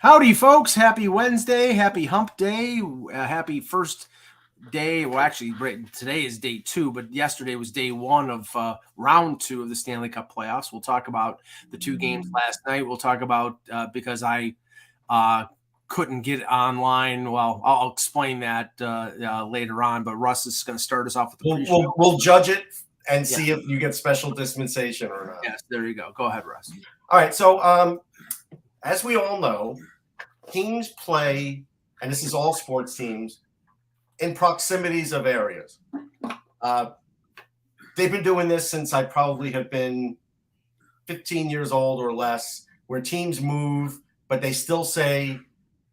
Howdy, folks. Happy Wednesday. Happy hump day. Happy first day. Well, actually, today is day 2, but yesterday was day 1 of round 2 of the Stanley Cup playoffs. We'll talk about the 2 games last night. We'll talk about because I couldn't get online. Well, I'll explain that later on, but Russ is going to start us off with the pre-show. We'll judge it and see if you get special dispensation or not. Yes, there you go. Go ahead, Russ. All right, so as we all know, teams play, and this is all sports teams, in proximities of areas. They've been doing this since I probably have been 15 years old or less, where teams move, but they still say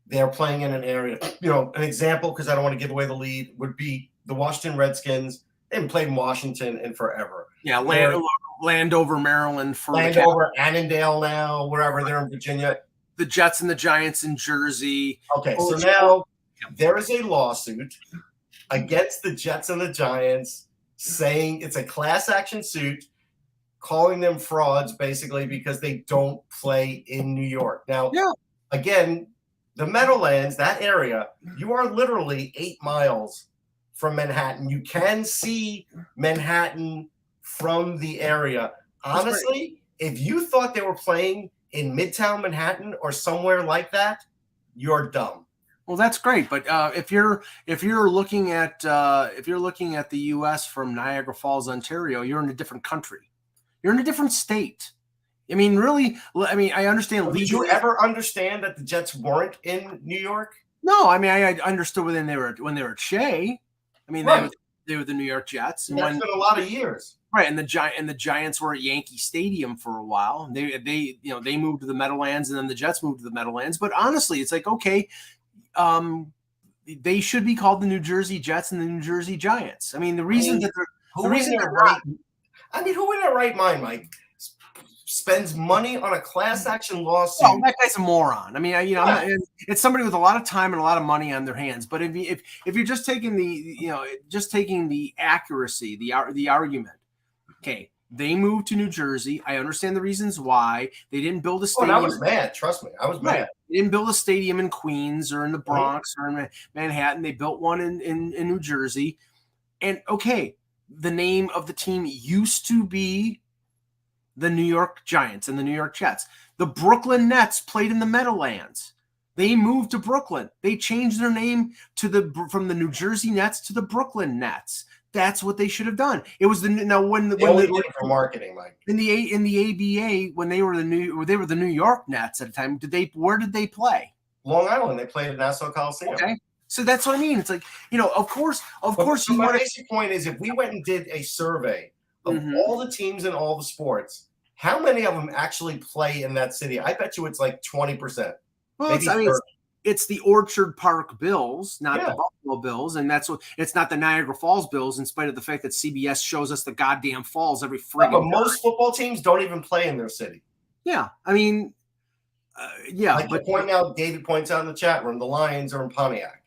they're playing in an area. You know, an example, because I don't want to give away the lead, would be the Washington Redskins. They haven't played in Washington in forever. Yeah, Landover, Maryland. Landover, Annandale now, wherever they're in Virginia. The Jets and the Giants in Jersey. Okay, so now there is a lawsuit against the Jets and the Giants saying it's a class action suit, calling them frauds basically because they don't play in New York. Now, again, the Meadowlands, that area, you are literally 8 miles from Manhattan. You can see Manhattan from the area. Honestly, if you thought they were playing in Midtown Manhattan or somewhere like that, you're dumb. Well, that's great, but if you're looking at the U.S. from Niagara Falls, Ontario, you're in a different country. You're in a different state. I mean, really. I mean, I understand. Did you ever understand that the Jets weren't in New York? No, I mean, I understood when they were at Shea. I mean, they were the New York Jets. And that's been a lot of years. Right, and the Giants were at Yankee Stadium for a while. They moved to the Meadowlands, and then the Jets moved to the Meadowlands. But honestly, it's like, okay, they should be called the New Jersey Jets and the New Jersey Giants. I mean, who in their right mind, Mike, spends money on a class action lawsuit? Oh, that guy's a moron. I mean, it's somebody with a lot of time and a lot of money on their hands. But if you're just taking the accuracy, the argument, okay, they moved to New Jersey. I understand the reasons why they didn't build a stadium. I was mad. Trust me, I was mad. They didn't build a stadium in Queens or in the Bronx or in Manhattan. They built one in New Jersey. And okay, the name of the team used to be the New York Giants and the New York Jets. The Brooklyn Nets played in the Meadowlands. They moved to Brooklyn. They changed their name from the New Jersey Nets to the Brooklyn Nets. That's what they should have done. It was for marketing, Mike. In the ABA, when they were the New York Nets at the time. Where did they play? Long Island. They played at Nassau Coliseum. Okay. So that's what I mean. It's like, of course. My basic point is, if we went and did a survey of all the teams in all the sports, how many of them actually play in that city? I bet you it's like 20%. Well, it's the Orchard Park Bills, not the Buffalo Bills, and it's not the Niagara Falls Bills, in spite of the fact that CBS shows us the goddamn falls every friggin' But most football teams don't even play in their city. Yeah, I mean, David points out in the chat room, the Lions are in Pontiac.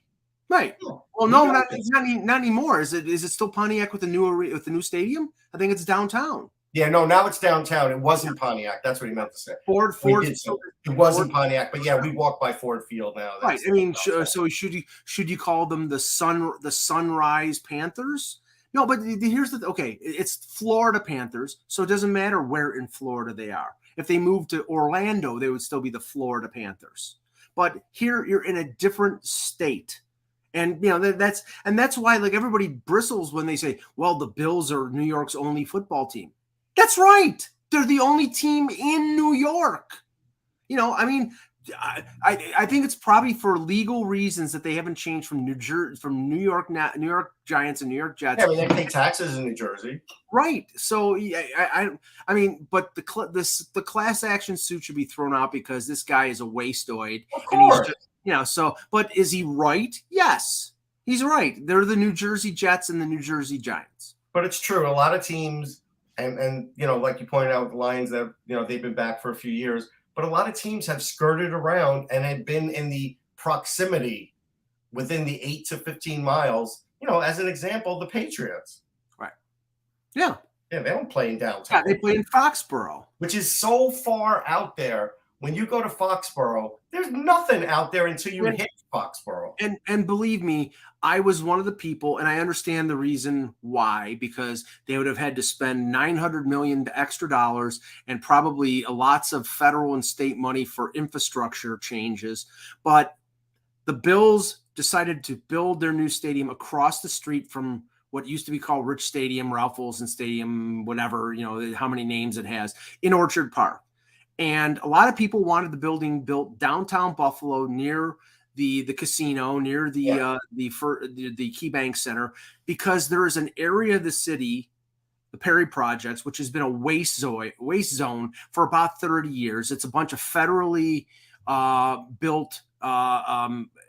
Right. Well, no, not anymore. Is it still Pontiac with the new stadium? I think it's downtown. Yeah, no, now it's downtown. It wasn't Pontiac. That's what he meant to say. Ford. It wasn't Pontiac, but yeah, we walk by Ford Field now. Right. I mean, so should you call them the Sunrise Panthers? No, but here's it's Florida Panthers, so it doesn't matter where in Florida they are. If they moved to Orlando, they would still be the Florida Panthers. But here you're in a different state. And that's why, like, everybody bristles when they say, well, the Bills are New York's only football team. That's right. They're the only team in New York. I mean, I think it's probably for legal reasons that they haven't changed from New York Giants and New York Jets. Yeah, I mean, they pay taxes in New Jersey. Right. So I mean, but the class action suit should be thrown out because this guy is a wasteoid. Of course. And he's but is he right? Yes, he's right. They're the New Jersey Jets and the New Jersey Giants. But it's true. A lot of teams, and like you pointed out with the Lions, that they've been back for a few years. But a lot of teams have skirted around and have been in the proximity within the 8 to 15 miles. As an example, the Patriots. Right. Yeah. Yeah, they don't play in downtown. Yeah, they play in Foxborough, which is so far out there. When you go to Foxborough, there's nothing out there until you hit Foxborough. And believe me, I was one of the people, and I understand the reason why, because they would have had to spend $900 million extra dollars and probably lots of federal and state money for infrastructure changes. But the Bills decided to build their new stadium across the street from what used to be called Rich Stadium, Ralph Wilson Stadium, whatever, how many names it has, in Orchard Park. And a lot of people wanted the building built downtown Buffalo near the casino, near the KeyBank Center, because there is an area of the city, the Perry Projects, which has been a waste zone for about 30 years. It's a bunch of federally built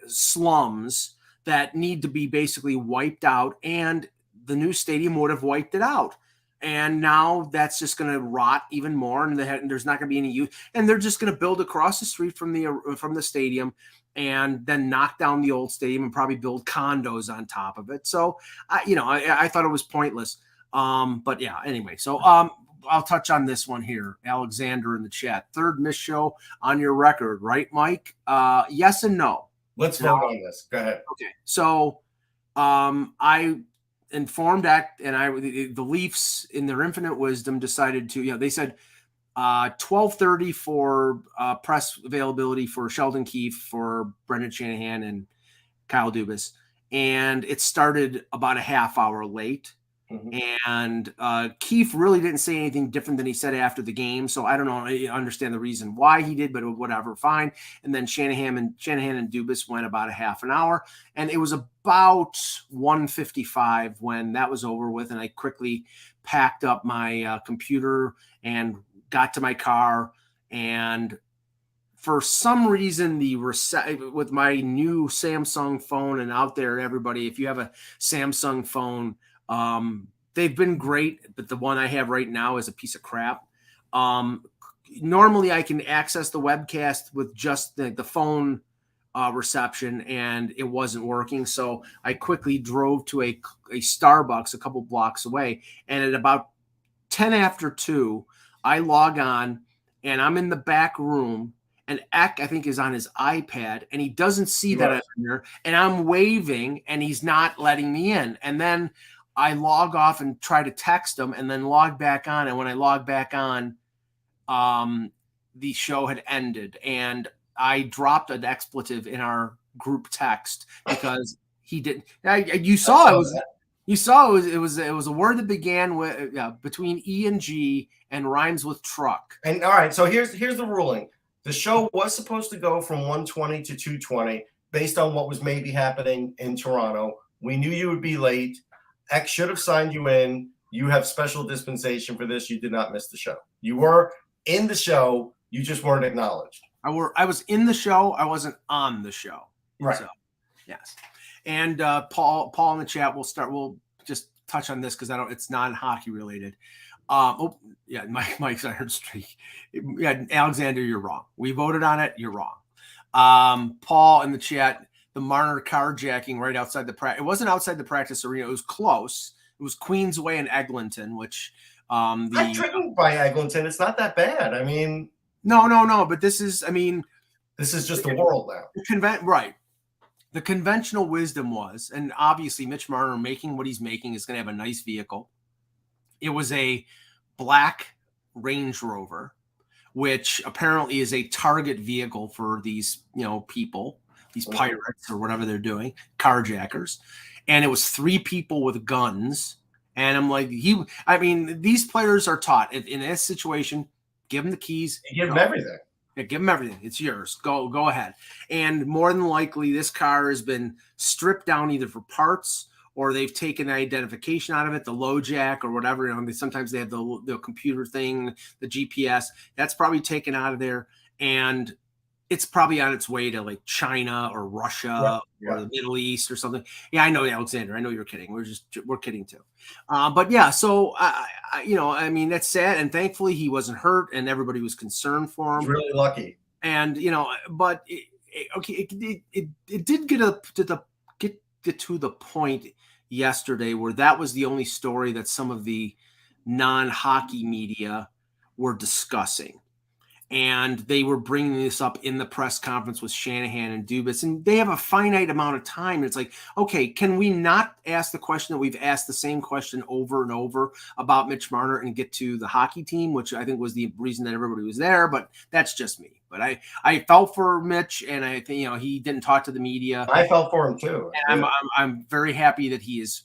slums that need to be basically wiped out, and the new stadium would have wiped it out. And now that's just going to rot even more, and there's not going to be any use. And they're just going to build across the street from the stadium, and then knock down the old stadium and probably build condos on top of it. So, I thought it was pointless. But yeah, anyway. So I'll touch on this one here. Alexander in the chat. Third missed show on your record, right, Mike? Yes and no. Let's vote on this. Go ahead. Okay. So I informed the Leafs in their infinite wisdom decided to, they said 12:30 for press availability for Sheldon Keefe, for Brendan Shanahan, and Kyle Dubas. And it started about a half hour late. Mm-hmm. And Keefe really didn't say anything different than he said after the game. So I don't know. I understand the reason why he did, but whatever, fine. And then Shanahan and Dubas went about a half an hour. And it was about 1:55 when that was over with. And I quickly packed up my computer and got to my car. And for some reason, with my new Samsung phone, and out there, everybody, if you have a Samsung phone, they've been great, but the one I have right now is a piece of crap. Normally I can access the webcast with just the phone reception, and it wasn't working. So I quickly drove to a Starbucks a couple blocks away. And at about 10 after 2, I log on, and I'm in the back room, and Eck, I think, is on his iPad, and he doesn't see that I'm here, and I'm waving, and he's not letting me in. And then I log off and try to text him, and then log back on. And when I log back on, the show had ended, and I dropped an expletive in our group text because he didn't. You saw it was a word that began with between E and G and rhymes with truck. And all right, so here's the ruling. The show was supposed to go from 1:20 to 2:20 based on what was maybe happening in Toronto. We knew you would be late. X should have signed you in. You have special dispensation for this. You did not miss the show. You were in the show. You just weren't acknowledged. I was in the show. I wasn't on the show. Right. So, yes. And Paul in the chat. We'll just touch on this because it's non-hockey related. Mike's Iron Streak. Yeah, Alexander, you're wrong. We voted on it. You're wrong. Paul in the chat. The Marner carjacking right outside the practice. It wasn't outside the practice arena. It was close. It was Queensway and Eglinton, which I'm driven by Eglinton. It's not that bad. I mean, no. But this is just the world now. Right. The conventional wisdom was, and obviously Mitch Marner making what he's making is going to have a nice vehicle. It was a black Range Rover, which apparently is a target vehicle for these, people. These pirates or whatever they're doing, carjackers. And it was 3 people with guns. And I'm like, these players are taught in this situation, give them the keys. Give them everything. Yeah, give them everything. It's yours. Go ahead. And more than likely, this car has been stripped down either for parts or they've taken the identification out of it, the low jack or whatever. Sometimes they have the computer thing, the GPS. That's probably taken out of there. And it's probably on its way to like China or Russia or the Middle East or something. Yeah, I know, Alexander. I know you're kidding. We're kidding too. But yeah, so that's sad. And thankfully he wasn't hurt, and everybody was concerned for him. He's really lucky. And but it did get to the point yesterday where that was the only story that some of the non-hockey media were discussing. And they were bringing this up in the press conference with Shanahan and Dubas, and they have a finite amount of time. It's like, okay, can we not ask the question that we've asked the same question over and over about Mitch Marner and get to the hockey team, which I think was the reason that everybody was there, but that's just me. But I felt for Mitch, and I think, he didn't talk to the media. I felt for him too. And I'm very happy that he is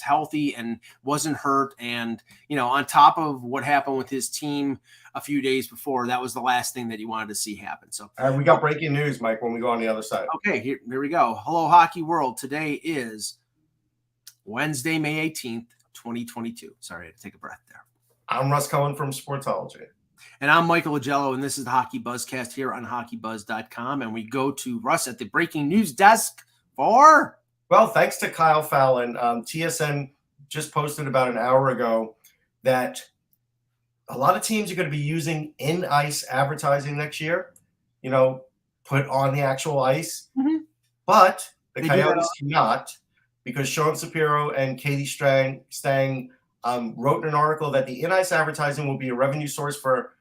healthy and wasn't hurt. And, on top of what happened with his team a few days before, that was the last thing that you wanted to see happen. So we got breaking news, Mike, when we go on the other side. Okay, here we go. Hello, Hockey World. Today is Wednesday, May 18th, 2022. Sorry, I had to take a breath there. I'm Russ Cohen from Sportsology. And I'm Michael Agello, and this is the HockeyBuzzcast here on HockeyBuzz.com. And we go to Russ at the breaking news desk for... Well, thanks to Kyle Fallon, TSN just posted about an hour ago that a lot of teams are going to be using in-ice advertising next year, put on the actual ice. Mm-hmm. But the Coyotes cannot, because Sean Shapiro and Katie Stang wrote in an article that the in-ice advertising will be a revenue source for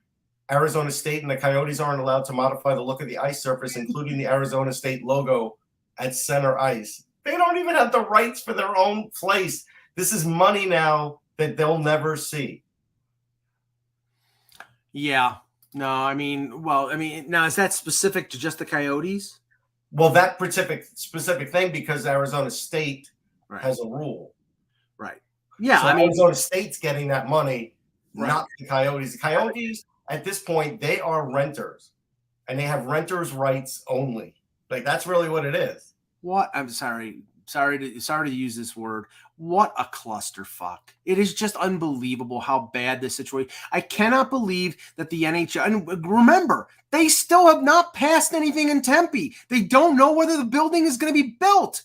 Arizona State, and the Coyotes aren't allowed to modify the look of the ice surface, including the Arizona State logo at center ice. They don't even have the rights for their own place. This is money now that they'll never see. Yeah. No, now is that specific to just the Coyotes? Well, that specific thing, because Arizona State has a rule. Right. Yeah. So Arizona State's getting that money, not the Coyotes. The Coyotes, at this point, they are renters, and they have renters' rights only. Like, that's really what it is. What? I'm sorry to use this word. What a clusterfuck. It is just unbelievable how bad this situation. I cannot believe that the NHL, and remember, they still have not passed anything in Tempe. They don't know whether the building is going to be built.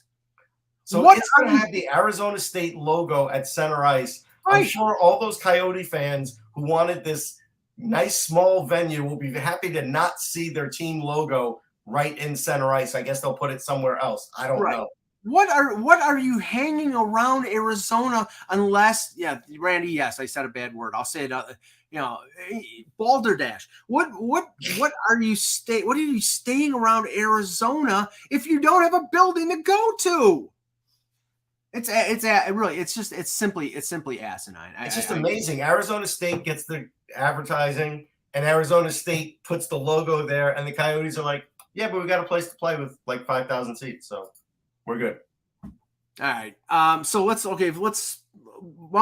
So it's going to have the Arizona State logo at center ice. Right. I'm sure all those Coyote fans who wanted this nice small venue will be happy to not see their team logo right in center ice. I guess they'll put it somewhere else. I don't know. What are you hanging around Arizona unless, Randy, yes, I said a bad word. I'll say it, balderdash. What are you staying around Arizona if you don't have a building to go to? It's simply asinine. It's just amazing. Arizona State gets the advertising, and Arizona State puts the logo there, and the Coyotes are like, yeah, but we got a place to play with like 5,000 seats, so we're good. All right. So why don't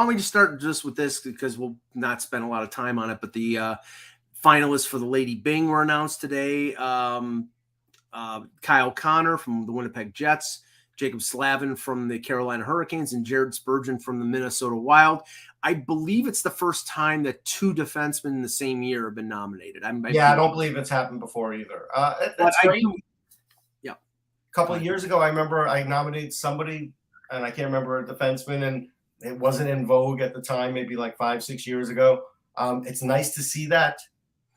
we just start just with this, because we'll not spend a lot of time on it. But the finalists for the Lady Byng were announced today. Kyle Connor from the Winnipeg Jets, Jacob Slavin from the Carolina Hurricanes, and Jared Spurgeon from the Minnesota Wild. I believe it's the first time that two defensemen in the same year have been nominated. I don't believe it's happened before either. That's great. A couple of years ago, I remember I nominated somebody, and I can't remember a defenseman, and it wasn't in vogue at the time, maybe like 5-6 years ago. It's nice to see that.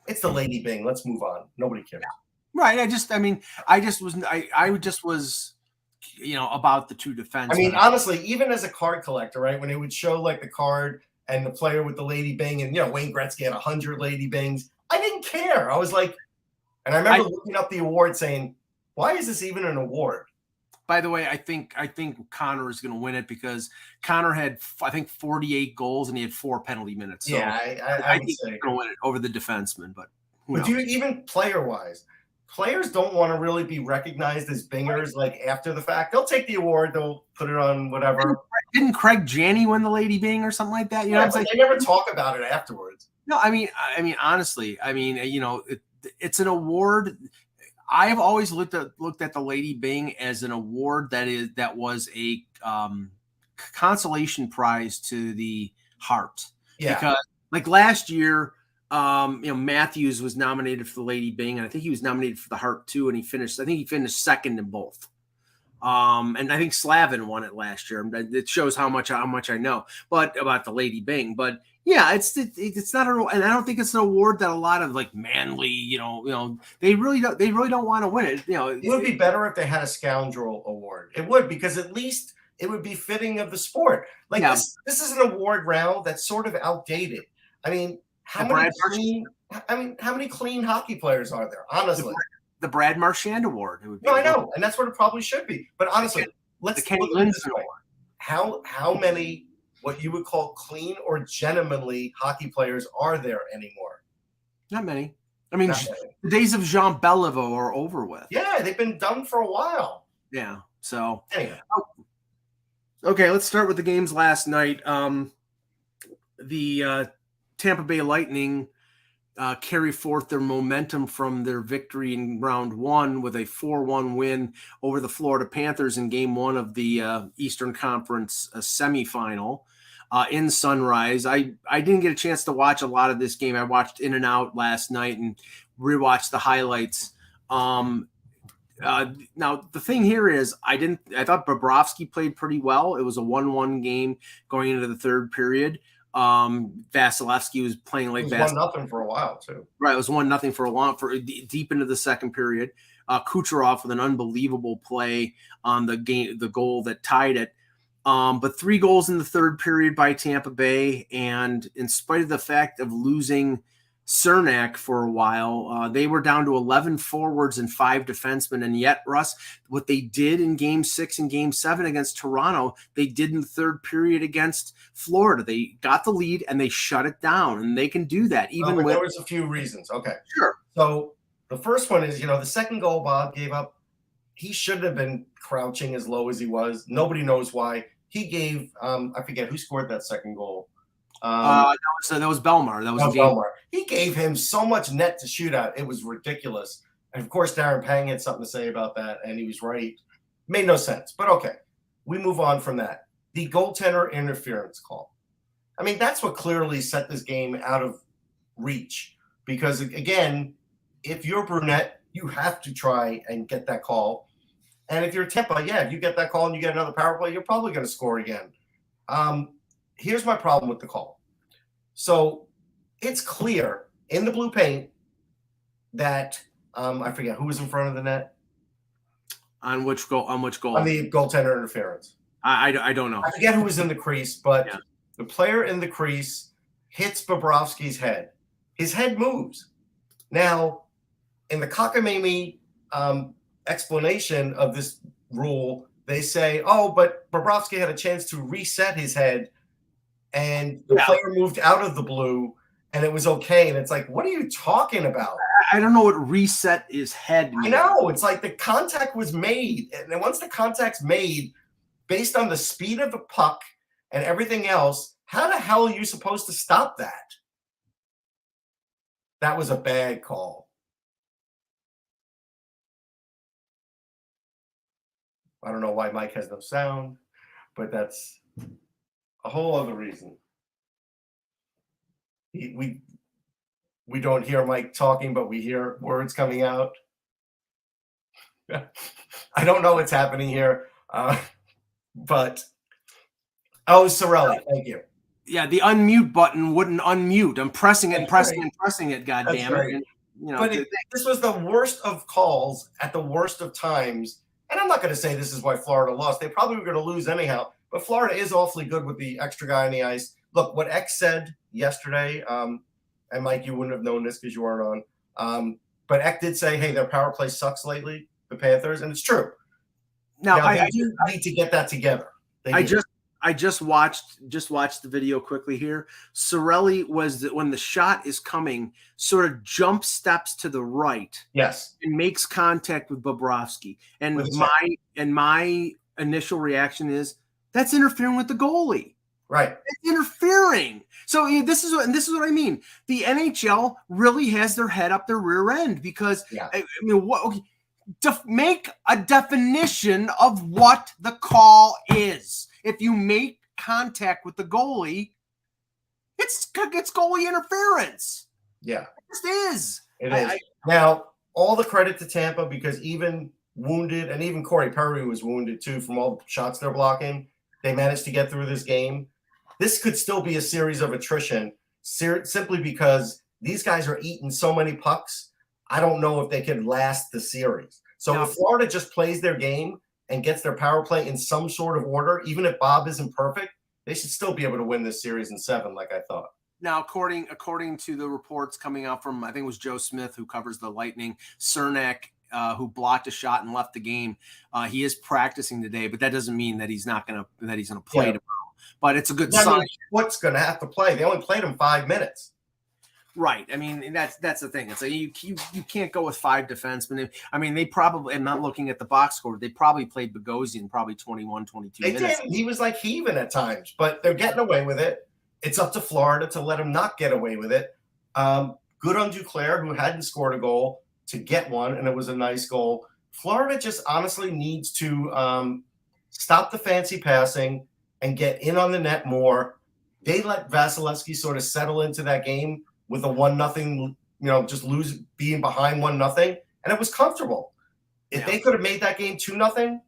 It's the Lady Byng. Let's move on. Nobody cares. Right. I just was about the two defensemen. I mean, honestly, even as a card collector, right, when it would show like the card and the player with the Lady Byng, and Wayne Gretzky had 100 Lady Byngs, I didn't care. I was like, and I remember looking up the award saying, why is this even an award? By the way, I think Connor is going to win it because Connor had, I think, 48 goals and he had 4 penalty minutes. So yeah, I think he's going to win it over the defenseman. But even player-wise, players don't want to really be recognized as Bingers like after the fact. They'll take the award, they'll put it on whatever. Didn't Craig Janney win the Lady Byng or something like that? What I'm saying? They never talk about it afterwards. No, I mean, honestly, it's an award. I have always looked at the Lady Byng as an award that was a consolation prize to the heart. Yeah. Because like last year, Matthews was nominated for the Lady Byng, and I think he was nominated for the Hart too, and he finished second in both. And I think Slavin won it last year. It shows how much I know, but about the Lady Byng. But yeah, it's not and I don't think it's an award that a lot of like manly, they really don't want to win it. It would be better if they had a scoundrel award. It would, because at least it would be fitting of the sport. Like this is an award round that's sort of outdated. I mean, how I mean, how many clean hockey players are there? Honestly, the Brad Marchand Award. No, I know, and that's what it probably should be. But honestly, let's the Kenny look at it this Lindson way: how many what you would call clean or gentlemanly hockey players are there anymore? Not many. I mean, the days of Jean Beliveau are over with. Yeah, they've been done for a while. Yeah. So anyway. Okay, let's start with the games last night. The Tampa Bay Lightning carry forth their momentum from their victory in round one with a 4-1 win over the Florida Panthers in game one of the Eastern Conference semifinal in Sunrise. I didn't get a chance to watch a lot of this game. I watched in and out last night and rewatched the highlights. Now the thing here is I thought Bobrovsky played pretty well. It was a 1-1 game going into the third period. Vasilevsky was playing like it was 1-0 for a while too. Right, it was 1-0 for deep into the second period. Kucherov with an unbelievable play on the goal that tied it. But 3 goals in the third period by Tampa Bay, and in spite of the fact of losing Cernak for a while, they were down to 11 forwards and 5 defensemen, and yet, Russ, what they did in Game 6 and Game 7 against Toronto, they did in the third period against Florida. They got the lead and they shut it down, and they can do that even there was a few reasons. Okay, sure. So the first one is, the second goal Bob gave up, he shouldn't have been crouching as low as he was. Nobody knows why. He gave I forget who scored that second goal. That was Belmar. That was Belmar. He gave him so much net to shoot at. It was ridiculous. And of course, Darren Pang had something to say about that, and he was right. Made no sense. But okay, we move on from that. The goaltender interference call. I mean, that's what clearly set this game out of reach. Because again, if you're Brunette, you have to try and get that call. And if you're Tampa, if you get that call and you get another power play, you're probably going to score again. Here's my problem with the call. So it's clear in the blue paint that I forget who was in front of the net. On which goal? On the goaltender interference. I don't know. I forget who was in the crease, but the player in the crease hits Bobrovsky's head. His head moves. Now, in the cockamamie explanation of this rule, they say, but Bobrovsky had a chance to reset his head, and the player moved out of the blue, and it was okay. And it's like, what are you talking about? I don't know what reset his head means. I know. It's like the contact was made, and then once the contact's made, based on the speed of the puck and everything else, how the hell are you supposed to stop that? That was a bad call. I don't know why Mike has no sound, but that's a whole other reason. We don't hear Mike talking, but we hear words coming out. I don't know what's happening here, but Sorelli, thank you. Yeah, the unmute button wouldn't unmute. I'm pressing it and pressing and pressing it. God damn it! And, but this was the worst of calls at the worst of times. And I'm not going to say this is why Florida lost. They probably were going to lose anyhow. But Florida is awfully good with the extra guy on the ice. Look, what X said yesterday, and Mike, you wouldn't have known this because you weren't on. But X did say, hey, their power play sucks lately, the Panthers. And it's true. Now I need to get that together. I just watched the video quickly here. Sorelli when the shot is coming, sort of jump steps to the right. Yes. And makes contact with Bobrovsky. And my initial reaction is that's interfering with the goalie. Right. It's interfering. So this is what I mean. The NHL really has their head up their rear end because make a definition of what the call is. If you make contact with the goalie, it's goalie interference. Yeah. It just is. It is. Now, all the credit to Tampa because even wounded, and even Corey Perry was wounded too from all the shots they're blocking, they managed to get through this game. This could still be a series of attrition simply because these guys are eating so many pucks. I don't know if they could last the series. So if Florida just plays their game and gets their power play in some sort of order, even if Bob isn't perfect, they should still be able to win this series in 7, like I thought. Now, according to the reports coming out from, I think it was Joe Smith, who covers the Lightning, Cernak, who blocked a shot and left the game. He is practicing today, but that doesn't mean that he's gonna play tomorrow. But it's a good sign. What's going to have to play? They only played him 5 minutes. Right. I mean, that's the thing. It's like you can't go with 5 defensemen. I mean, they probably, I'm not looking at the box score, they probably played Bogosian probably 21, 22 minutes. They did. He was like heaving at times, but they're getting away with it. It's up to Florida to let him not get away with it. Good on Duclair, who hadn't scored a goal, to get one, and it was a nice goal. Florida just honestly needs to stop the fancy passing and get in on the net more. They let Vasilevsky sort of settle into that game with a 1-0, just being behind 1-0, and it was comfortable. If they could have made that game 2-0,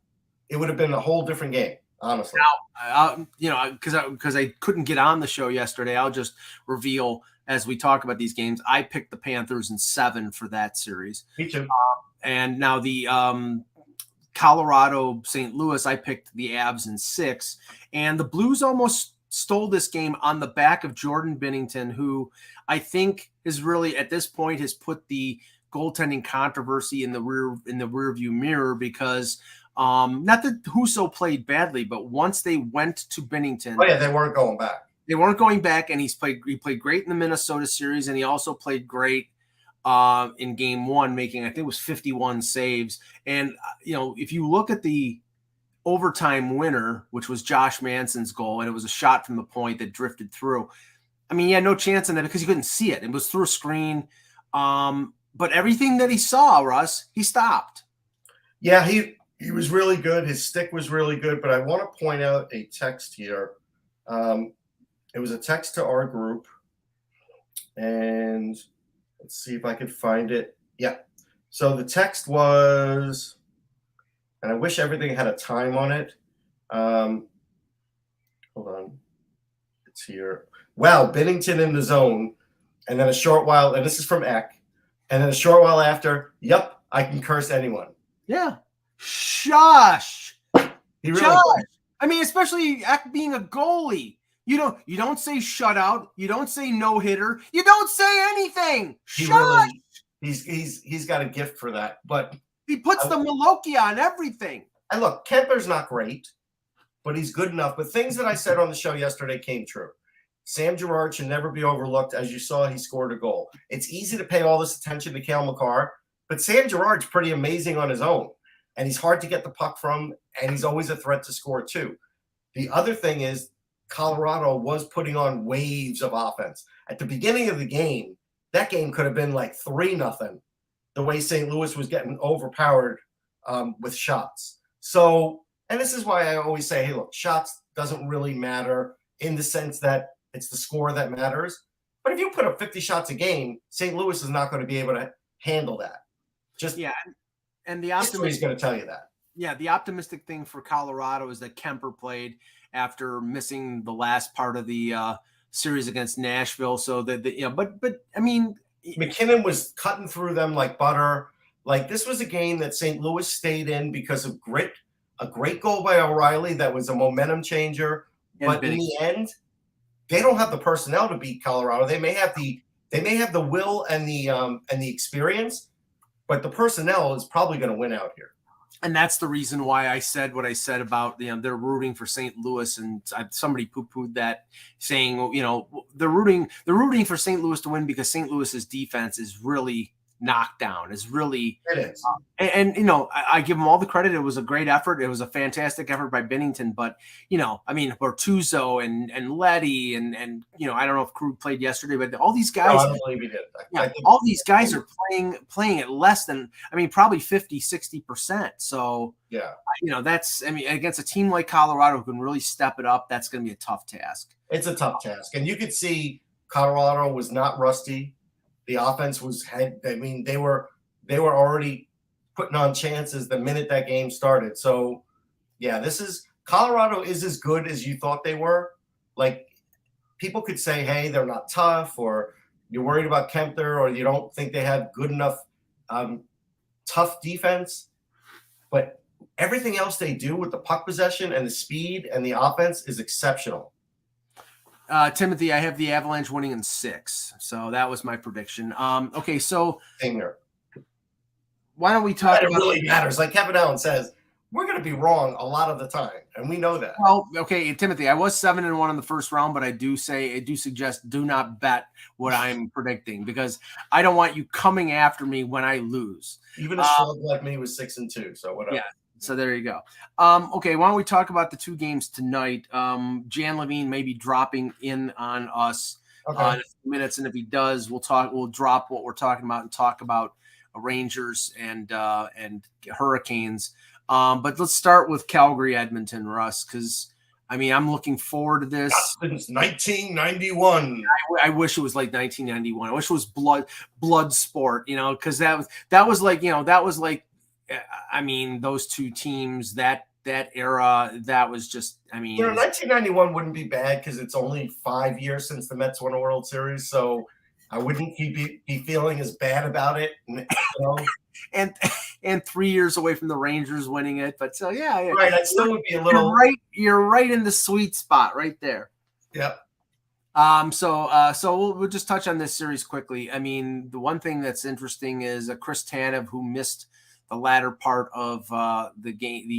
it would have been a whole different game, honestly. Now, because I couldn't get on the show yesterday, I'll just reveal as we talk about these games. I picked the Panthers in 7 for that series. Me too. And now the Colorado St. Louis, I picked the Avs in 6, and the Blues almost stole this game on the back of Jordan Binnington, who I think is really at this point has put the goaltending controversy in the rearview mirror, because not that Husso played badly, but once they went to Binnington, they weren't going back. They weren't going back, and he played great in the Minnesota series, and he also played great in game 1, making, I think it was 51 saves. And if you look at the overtime winner, which was Josh Manson's goal, and it was a shot from the point that drifted through. I mean, he had no chance in that because he couldn't see it. It was through a screen. But everything that he saw, Russ, he stopped. Yeah, he was really good. His stick was really good. But I want to point out a text here. It was a text to our group. And let's see if I could find it. Yeah. So the text was, and I wish everything had a time on it. Hold on. It's here. Wow, Binnington in the zone. And then a short while, and this is from Eck. And then a short while after, yep, I can curse anyone. Yeah. Shush. He really does. I mean, especially Eck being a goalie. You don't say shutout. You don't say no hitter. You don't say anything. Shush. He's got a gift for that. But he puts the Maloki on everything. And look, Kemper's not great, but he's good enough. But things that I said on the show yesterday came true. Sam Girard should never be overlooked. As you saw, he scored a goal. It's easy to pay all this attention to Cale Makar, but Sam Girard's pretty amazing on his own. And he's hard to get the puck from, and he's always a threat to score too. The other thing is Colorado was putting on waves of offense. At the beginning of the game, that game could have been like 3-0, the way St. Louis was getting overpowered with shots. So, and this is why I always say, hey, look, shots doesn't really matter in the sense that it's the score that matters. But if you put up 50 shots a game, St. Louis is not going to be able to handle that. And the history is going to tell you that. Yeah, the optimistic thing for Colorado is that Kemper played after missing the last part of the series against Nashville. So but I mean, McKinnon was cutting through them like butter. Like, this was a game that St. Louis stayed in because of grit. A great goal by O'Reilly that was a momentum changer. But in the end, they don't have the personnel to beat Colorado. They may have the will and the experience, but the personnel is probably going to win out here. And that's the reason why I said what I said about they're rooting for St. Louis, and somebody poo-pooed that, saying they're rooting for St. Louis to win because St. Louis's defense is really knocked down. It is. And I give them all the credit. It was a great effort. It was a fantastic effort by Binnington, but I mean, Bortuzzo and Letty and I don't know if Krug played yesterday, but all these guys, no, I don't believe he did. All these guys are playing at less than, probably 50-60%. So that's, against a team like Colorado who can really step it up, that's going to be a tough task. It's a tough task, and you could see Colorado was not rusty. The offense they were already putting on chances the minute that game started. So, yeah, Colorado is as good as you thought they were. Like, people could say, hey, they're not tough, or you're worried about Kemper, or you don't think they have good enough tough defense. But everything else they do with the puck possession and the speed and the offense is exceptional. Timothy, I have the Avalanche winning in 6. So that was my prediction. Okay, so why don't we talk about it? Really matters. Like Kevin Allen says, we're going to be wrong a lot of the time, and we know that. Well, okay, Timothy, I was 7-1 in the first round, but I do suggest do not bet what I'm predicting because I don't want you coming after me when I lose. Even a schlub like me was 6-2, so whatever. Yeah. So there you go. Okay, why don't we talk about the 2 games tonight? Jan Levine may be dropping in on us in a few minutes, and if he does, we'll drop what we're talking about and talk about Rangers and Hurricanes. But let's start with Calgary Edmonton, Russ, because I mean I'm looking forward to this. Since 1991. I wish it was like 1991. I wish it was blood sport, because that was like. I mean, those 2 teams, that era, that was just, I mean. 1991 wouldn't be bad because it's only 5 years since the Mets won a World Series, so I wouldn't be feeling as bad about it. And 3 years away from the Rangers winning it, but so yeah. Right, I still would be a little. You're right in the sweet spot right there. Yep. So we'll just touch on this series quickly. I mean, the one thing that's interesting is Chris Tanev, who missed the latter part of the game,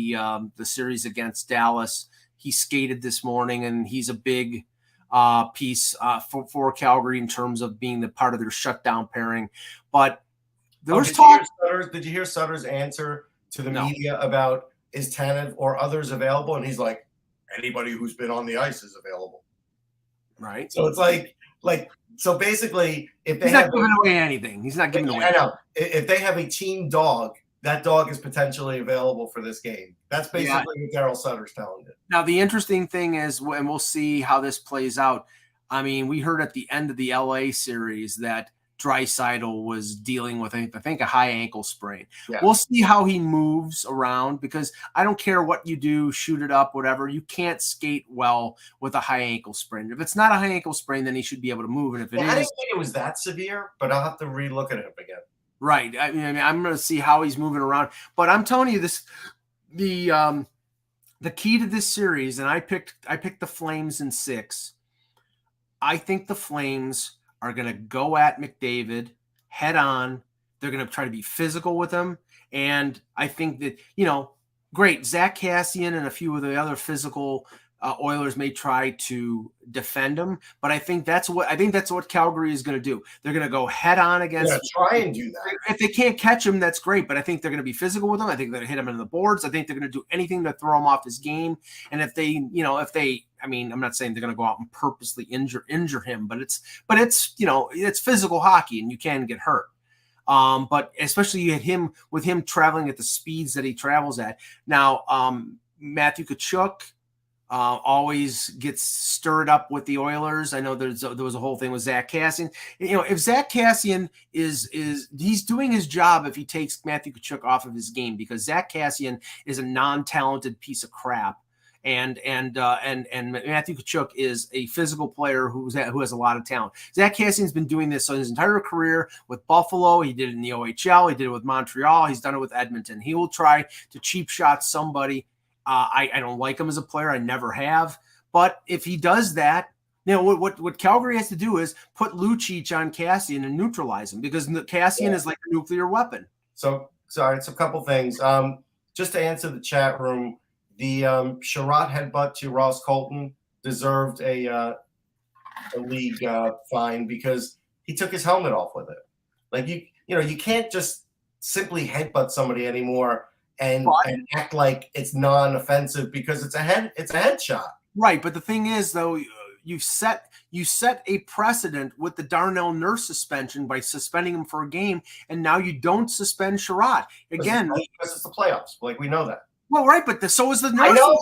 the series against Dallas. He skated this morning, and he's a big piece for Calgary in terms of being the part of their shutdown pairing. But there was talk. Did you hear Sutter's answer to the media about is Tanev or others available? And he's like, anybody who's been on the ice is available. Right. So it's like so basically, if they he's not giving away anything. He's not giving away. I know. If they have a team dog, that dog is potentially available for this game. That's basically what Daryl Sutter's telling you. Now, the interesting thing is, and we'll see how this plays out. I mean, we heard at the end of the LA series that Draisaitl was dealing with, I think, a high ankle sprain. Yeah. We'll see how he moves around because I don't care what you do, shoot it up, whatever. You can't skate well with a high ankle sprain. If it's not a high ankle sprain, then he should be able to move. And if it is, I didn't think it was that severe, but I'll have to relook at him again. Right. I mean, I'm going to see how he's moving around. But I'm telling you this, the key to this series, and I picked the Flames in 6. I think the Flames are going to go at McDavid head on. They're going to try to be physical with him. And I think that, great, Zach Kassian and a few of the other physical Oilers may try to defend him, but I think that's what Calgary is going to do. They're going to go head on against. Yeah, try and do that. If they can't catch him, that's great. But I think they're going to be physical with him. I think they're going to hit him into the boards. I think they're going to do anything to throw him off his game. And if they, I mean, I'm not saying they're going to go out and purposely injure him, but it's it's physical hockey, and you can get hurt. But especially you hit with him traveling at the speeds that he travels at. Now, Matthew Tkachuk always gets stirred up with the Oilers. I know there was a whole thing with Zach Kassian. If Zach Kassian is he's doing his job if he takes Matthew Tkachuk off of his game, because Zach Kassian is a non-talented piece of crap. And Matthew Tkachuk is a physical player who has a lot of talent. Zach Kassian's been doing this his entire career with Buffalo. He did it in the OHL. He did it with Montreal. He's done it with Edmonton. He will try to cheap shot somebody. I don't like him as a player. I never have. But if he does that, what Calgary has to do is put Lucic on Kassian and neutralize him, because Kassian is like a nuclear weapon. So a couple things. Just to answer the chat room, the Sherratt headbutt to Ross Colton deserved a league fine because he took his helmet off with it. Like you can't just simply headbutt somebody anymore and act like it's non-offensive because it's a headshot. Right, but the thing is, though, you set a precedent with the Darnell Nurse suspension by suspending him for a game, and now you don't suspend Sherratt again because it's the playoffs. Like, we know that. Well, right, but so is the Nurse. I know,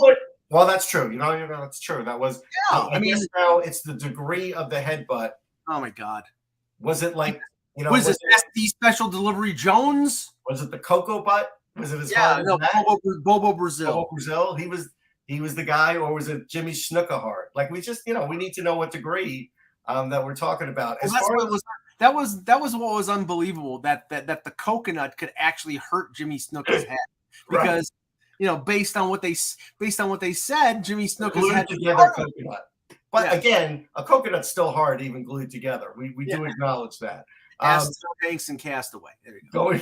but that's true. That's true. That was. Yeah, I mean, now it's the degree of the headbutt. Oh my God! Was it like Was it SD Special Delivery Jones? Was it the Cocoa Butt? Was it hard as that? Bobo Brazil. Bobo Brazil. He was the guy, or was it Jimmy Snookerhart? Like, we just, we need to know what degree that we're talking about. That was what was unbelievable, that the coconut could actually hurt Jimmy Snooker's head, because based on what they said, Jimmy Snooker's head together coconut. But again, a coconut's still hard, even glued together. We do acknowledge that. Hanks and Castaway. There you go.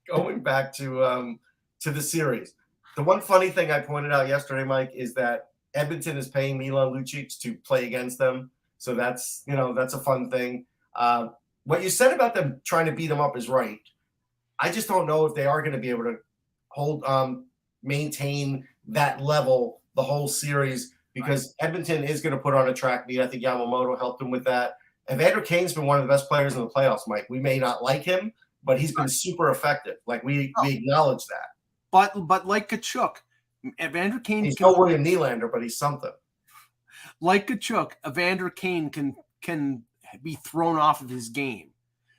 Going back to the series. The one funny thing I pointed out yesterday, Mike, is that Edmonton is paying Milan Lucic to play against them. So that's a fun thing. What you said about them trying to beat them up is right. I just don't know if they are going to be able to maintain that level the whole series, because Edmonton is going to put on a track meet. I think Yamamoto helped them with that. Evander Kane's been one of the best players in the playoffs, Mike. We may not like him, but he's been super effective. Like we acknowledge that. But like Kachuk, Evander Kane. He's no William Nylander, but he's something. Like Kachuk, Evander Kane can be thrown off of his game.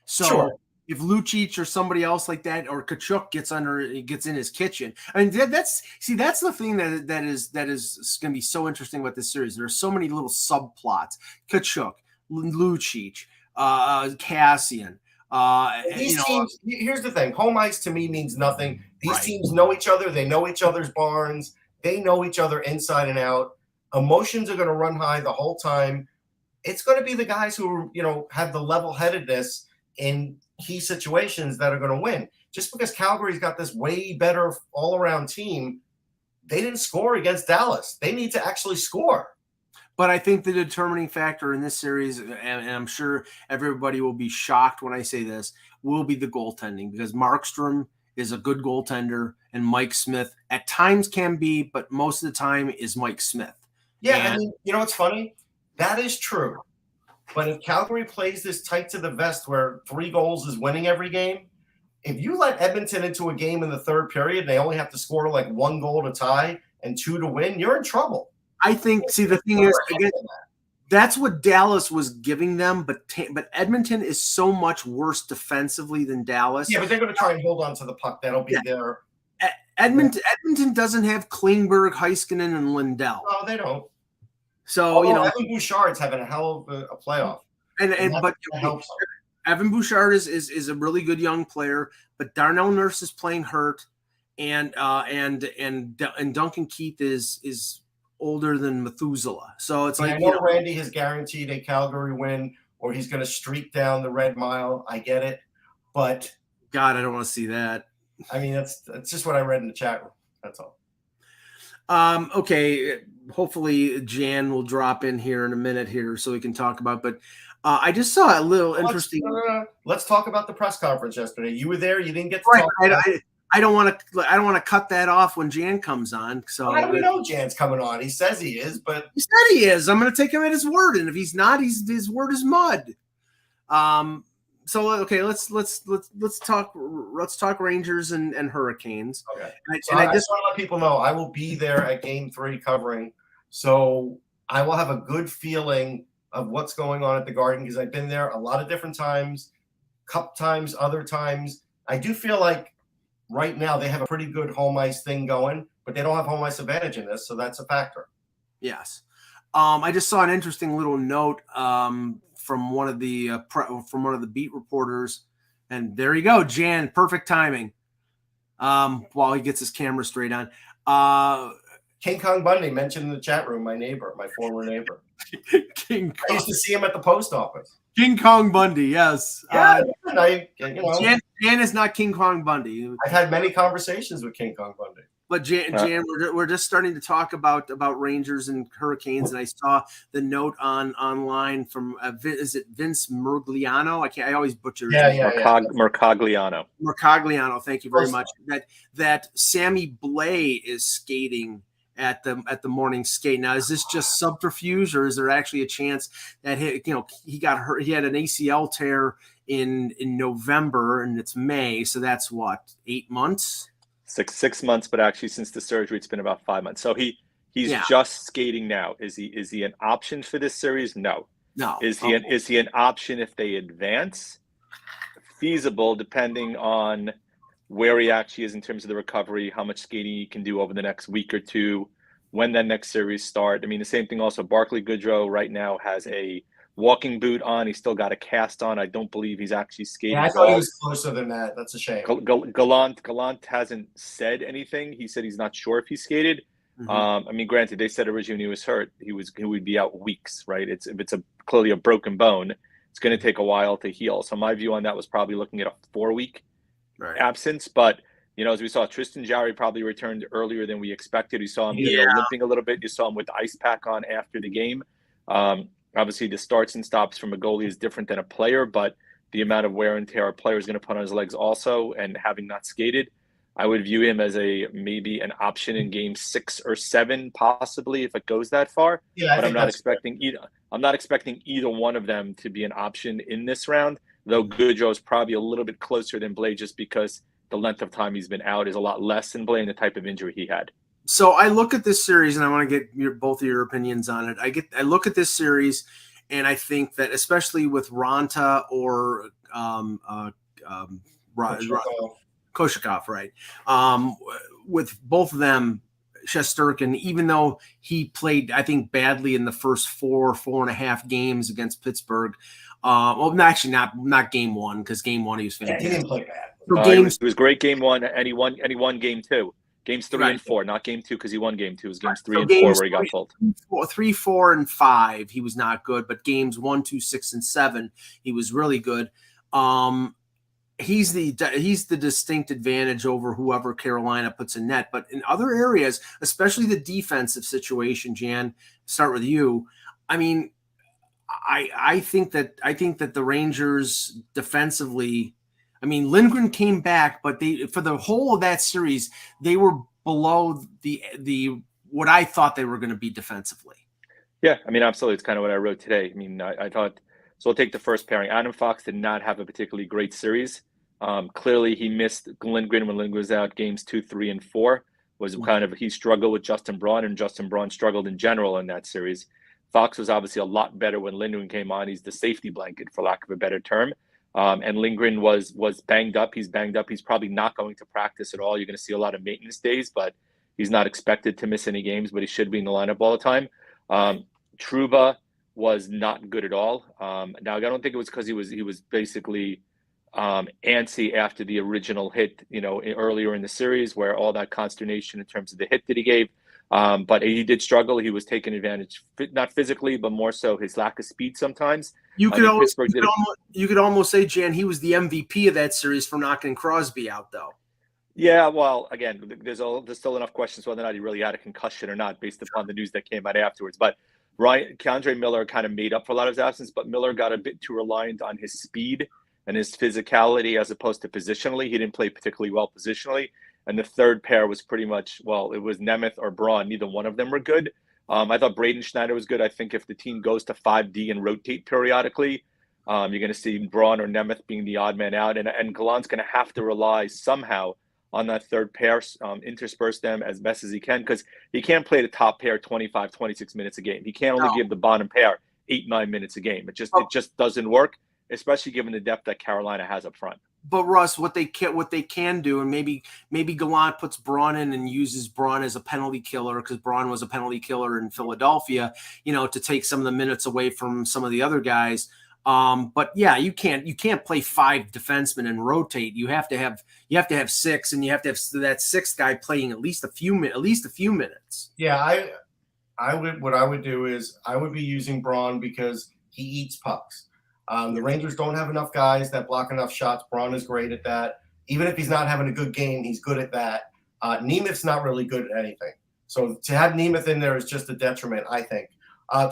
So if Lucic or somebody else like that, or Kachuk gets in his kitchen, I mean that's the thing that is going to be so interesting about this series. There are so many little subplots. Kachuk, Lucic, Cassian. These teams. Here's the thing: home ice to me means nothing. These teams know each other. They know each other's barns. They know each other inside and out. Emotions are going to run high the whole time. It's going to be the guys who have the level-headedness in key situations that are going to win. Just because Calgary's got this way better all-around team, they didn't score against Dallas. They need to actually score. But I think the determining factor in this series, and I'm sure everybody will be shocked when I say this, will be the goaltending, because Markstrom is a good goaltender, and Mike Smith at times can be, but most of the time is Mike Smith. Yeah, what's funny? That is true. But if Calgary plays this tight to the vest where 3 goals is winning every game, if you let Edmonton into a game in the third period, they only have to score like 1 goal to tie and 2 to win, you're in trouble. I think, the thing is, again, that's what Dallas was giving them, but Edmonton is so much worse defensively than Dallas. Yeah, but they're going to try and hold on to the puck. That'll be their – Edmonton doesn't have Klingberg, Heiskanen, and Lindell. No, they don't. So, Evan Bouchard's having a hell of a playoff. But Evan Bouchard is a really good young player, but Darnell Nurse is playing hurt, and Duncan Keith is older than Methuselah. So it's like, I know Randy has guaranteed a Calgary win, or he's going to streak down the red mile. I get it, but God, I don't want to see that. I mean, that's just what I read in the chat room. That's all. Okay. Hopefully Jan will drop in here in a minute here so we can talk about, but I just saw a little interesting. Let's talk about the press conference yesterday. You were there. You didn't get to talk about it. I don't want to cut that off when Jan comes on. So how do we know Jan's coming on? He says he is, but he said he is. I'm going to take him at his word, and if he's not, his word is mud. So okay, let's talk Rangers and Hurricanes. Okay. I just want to let people know I will be there at Game 3 covering, so I will have a good feeling of what's going on at the Garden, because I've been there a lot of different times, cup times, other times. I do feel like right now they have a pretty good home ice thing going, but they don't have home ice advantage in this, so that's a factor. Yes. I just saw an interesting little note from one of the beat reporters, and there you go, Jan, perfect timing. While he gets his camera straight on. King Kong Bundy mentioned in the chat room, my former neighbor. King Kong. I used to see him at the post office. King Kong Bundy, yes. Yeah, Jan is not King Kong Bundy. I've had many conversations with King Kong Bundy. But Jan, we're just starting to talk about Rangers and Hurricanes, and I saw the note online from is it Vince Mergliano? I always butcher. Mercogliano. Mercogliano. Thank you very much. That Sammy Blais is skating at the morning skate. Now, is this just subterfuge, or is there actually a chance that he got hurt? He had an ACL tear in November, and it's May, so that's what, 8 months. 6 months, but actually since the surgery, it's been about 5 months. So he's just skating now. Is he an option for this series? No. Is he an option if they advance? Feasible, depending on where he actually is in terms of the recovery, how much skating he can do over the next week or two, when that next series start. I mean, the same thing also. Barclay Goodrow right now has a walking boot on. He's still got a cast on. I don't believe he's actually skating. Yeah, I thought he was closer than that. That's a shame. Gallant hasn't said anything. He said he's not sure if he skated. I mean, granted, they said originally when he was hurt, he would be out weeks, right? If it's clearly a broken bone, it's going to take a while to heal. So my view on that was probably looking at a 4-week absence. But, as we saw, Tristan Jarry probably returned earlier than we expected. We saw him limping a little bit. You saw him with the ice pack on after the game. Obviously, the starts and stops from a goalie is different than a player, but the amount of wear and tear a player is going to put on his legs also, and having not skated, I would view him as maybe an option in game 6 or 7, possibly, if it goes that far. Yeah, but I'm not expecting either one of them to be an option in this round, though Goodrow is probably a little bit closer than Blais just because the length of time he's been out is a lot less than Blais and the type of injury he had. So I look at this series, and I want to get both of your opinions on it. I look at this series, and I think that especially with Ranta or Koshikov, right? With both of them, Shesterkin, even though he played, I think, badly in the first 4.5 games against Pittsburgh. Actually, not game 1, because game 1 he was fantastic. He didn't play bad. It was great game 1, and he won game 2. Games 3 and 4, not game 2 because he won game 2. It was games 3 and 4 where he got pulled. 3, 4, and 5, he was not good. But games 1, 2, 6, and 7, he was really good. He's the distinct advantage over whoever Carolina puts in net. But in other areas, especially the defensive situation, Jan, start with you. I mean, I think that the Rangers defensively. I mean, Lindgren came back, but for the whole of that series, they were below the what I thought they were going to be defensively. Yeah, I mean, absolutely. It's kind of what I wrote today. I mean, I thought so. I'll take the first pairing. Adam Fox did not have a particularly great series. Clearly, he missed Lindgren when Lindgren was out. Games 2, 3, and 4 was he struggled with Justin Braun, and Justin Braun struggled in general in that series. Fox was obviously a lot better when Lindgren came on. He's the safety blanket, for lack of a better term. And Lindgren was banged up. He's banged up. He's probably not going to practice at all. You're going to see a lot of maintenance days, but he's not expected to miss any games, but he should be in the lineup all the time. Trouba was not good at all. Now, I don't think it was because he was basically antsy after the original hit, earlier in the series, where all that consternation in terms of the hit that he gave. But he did struggle. He was taking advantage, not physically, but more so his lack of speed sometimes. You could almost say, Jan, he was the MVP of that series for knocking Crosby out, though. Yeah, well, again, there's still enough questions whether or not he really had a concussion or not, based upon the news that came out afterwards. But K'Andre Miller kind of made up for a lot of his absence, but Miller got a bit too reliant on his speed and his physicality as opposed to positionally. He didn't play particularly well positionally. And the third pair was pretty much, it was Nemeth or Braun. Neither one of them were good. I thought Braden Schneider was good. I think if the team goes to 5D and rotate periodically, you're going to see Braun or Nemeth being the odd man out. And Gallant's going to have to rely somehow on that third pair, intersperse them as best as he can, because he can't play the top pair 25, 26 minutes a game. He can't only give the bottom pair 8, 9 minutes a game. It just doesn't work, especially given the depth that Carolina has up front. But Russ, what they can do, and maybe Gallant puts Braun in and uses Braun as a penalty killer, because Braun was a penalty killer in Philadelphia, to take some of the minutes away from some of the other guys. But yeah, you can't play 5 defensemen and rotate. You have to have 6, and you have to have that 6th guy playing at least a few minutes. Yeah, what I would do is I would be using Braun because he eats pucks. The Rangers don't have enough guys that block enough shots. Braun is great at that. Even if he's not having a good game, he's good at that. Nemeth's not really good at anything. So to have Nemeth in there is just a detriment, I think.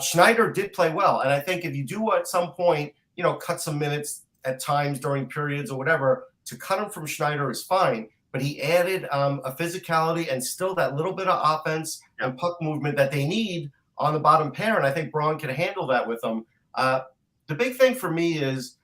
Schneider did play well. And I think if you do at some point, cut some minutes at times during periods or whatever, to cut him from Schneider is fine. But he added a physicality and still that little bit of offense and puck movement that they need on the bottom pair. And I think Braun can handle that with them. The big thing for me is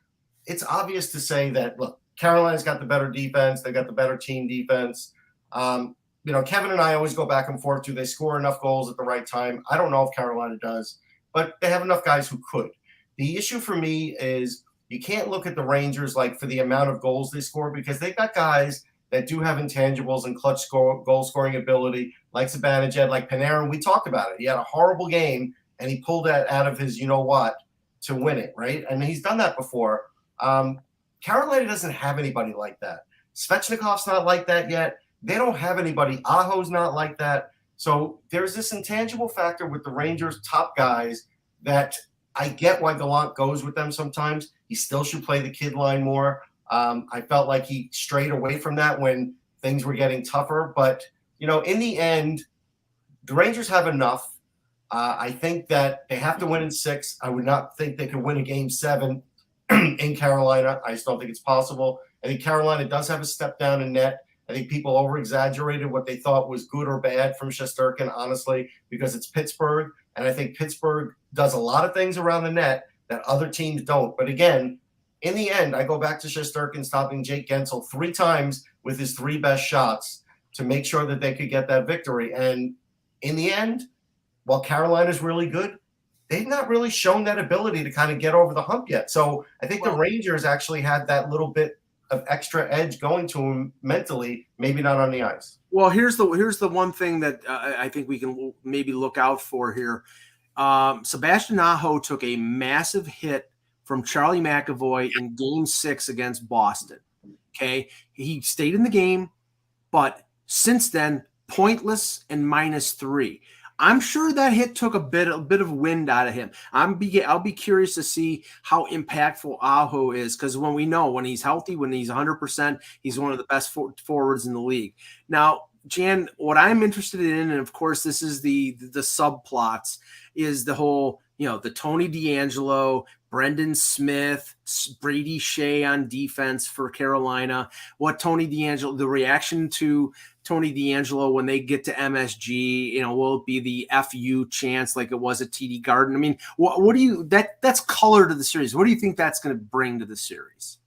it's obvious to say that, look, Carolina's got the better defense. They got the better team defense. Kevin and I always go back and forth. Do they score enough goals at the right time? I don't know if Carolina does, but they have enough guys who could. The issue for me is you can't look at the Rangers for the amount of goals they score, because they've got guys that do have intangibles and clutch goal scoring ability, like Zibanejad, like Panarin. We talked about it. He had a horrible game, and he pulled that out of his you-know-what to win it, right? I mean, he's done that before. Carolina doesn't have anybody like that. Svechnikov's not like that yet. They don't have anybody. Aho's not like that. So there's this intangible factor with the Rangers' top guys that I get why Gallant goes with them sometimes. He still should play the kid line more. I felt like he strayed away from that when things were getting tougher. But, in the end, the Rangers have enough. I think that they have to win in 6. I would not think they could win a game 7 in Carolina. I just don't think it's possible. I think Carolina does have a step down in net. I think people over-exaggerated what they thought was good or bad from Shesterkin, honestly, because it's Pittsburgh. And I think Pittsburgh does a lot of things around the net that other teams don't. But again, in the end, I go back to Shesterkin stopping Jake Gensel 3 times with his 3 best shots to make sure that they could get that victory. And in the end, while Carolina's really good, they've not really shown that ability to kind of get over the hump yet. So I think the Rangers actually had that little bit of extra edge going to them mentally, maybe not on the ice. Well, here's the one thing that I think we can maybe look out for here. Sebastian Aho took a massive hit from Charlie McAvoy in Game 6 against Boston. Okay, he stayed in the game, but since then, pointless and -3. I'm sure that hit took a bit of wind out of him. I'll be curious to see how impactful Aho is, because when he's healthy, when he's 100%, he's one of the best forwards in the league. Now, Jan, what I'm interested in, and of course this is the subplots, is the whole, the Tony DeAngelo, Brendan Smith, Brady Shea on defense for Carolina. What Tony DeAngelo, the reaction to Tony DeAngelo when they get to MSG, will it be the FU chance like it was at TD Garden? I mean, what do you that's color to the series? What do you think that's going to bring to the series?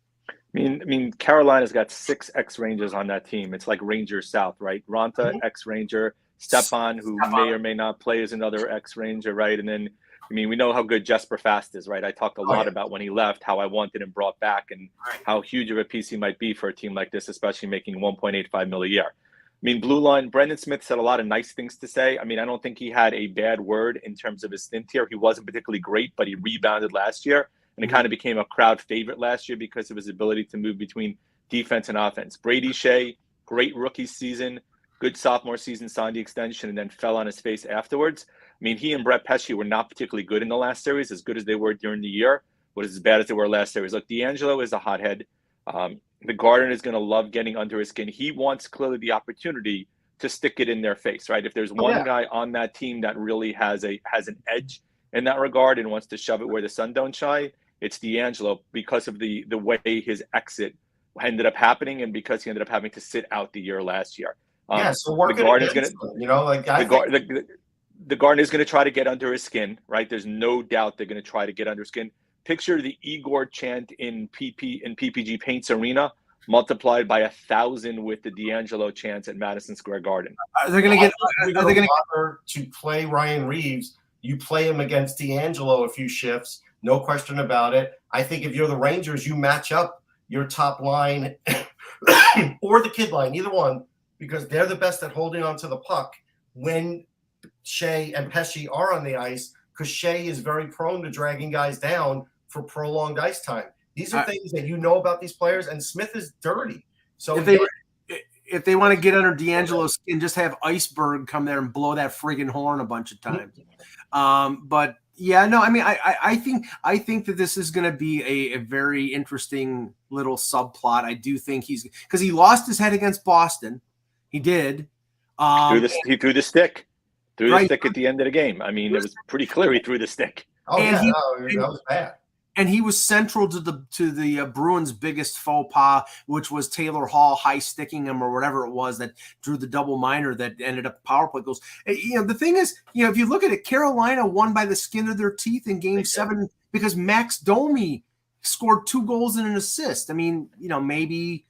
I mean, Carolina's got 6 ex-Rangers on that team. It's like Rangers South, right? Ronta, ex-Ranger, Stepan, who may or may not play, is another ex-Ranger, right? And then, we know how good Jesper Fast is, right? I talked a lot about when he left, how I wanted him brought back and how huge of a piece he might be for a team like this, especially making $1.85 million a year. Blue line, Brendan Smith said a lot of nice things to say. I don't think he had a bad word in terms of his stint here. He wasn't particularly great, but he rebounded last year. And it kind of became a crowd favorite last year because of his ability to move between defense and offense. Brady Shea, great rookie season, good sophomore season, signed the extension, and then fell on his face afterwards. He and Brett Pesce were not particularly good in the last series, as good as they were during the year, but as bad as they were last series. Look, DeAngelo is a hothead. The Garden is going to love getting under his skin. He wants clearly the opportunity to stick it in their face, right? If there's one guy on that team that really has an edge in that regard and wants to shove it where the sun don't shine, it's DeAngelo, because of the way his exit ended up happening and because he ended up having to sit out the year last year. So the Garden is going to, the Garden is going to try to get under his skin, right? There's no doubt they're going to try to get under his skin. Picture the Igor chant in PPG Paints Arena multiplied by 1,000 with the DeAngelo chants at Madison Square Garden. Are they going to play Ryan Reeves? You play him against DeAngelo a few shifts, no question about it. I think if you're the Rangers, you match up your top line or the kid line, either one, because they're the best at holding on to the puck when Shea and Pesce are on the ice, because Shea is very prone to dragging guys down for prolonged ice time. These are things that about these players, and Smith is dirty. So if they want to get under DeAngelo's skin, just have Iceberg come there and blow that friggin' horn a bunch of times. But yeah, no, I think that this is going to be a very interesting little subplot. I do think because he lost his head against Boston. He did. He threw the stick. Threw the stick at the end of the game. It was pretty clear he threw the stick. That was bad. And he was central to the Bruins' biggest faux pas, which was Taylor Hall high sticking him or whatever it was that drew the double minor that ended up power play goals. The thing is, if you look at it, Carolina won by the skin of their teeth in Game 7 because Max Domi scored 2 goals and an assist. Maybe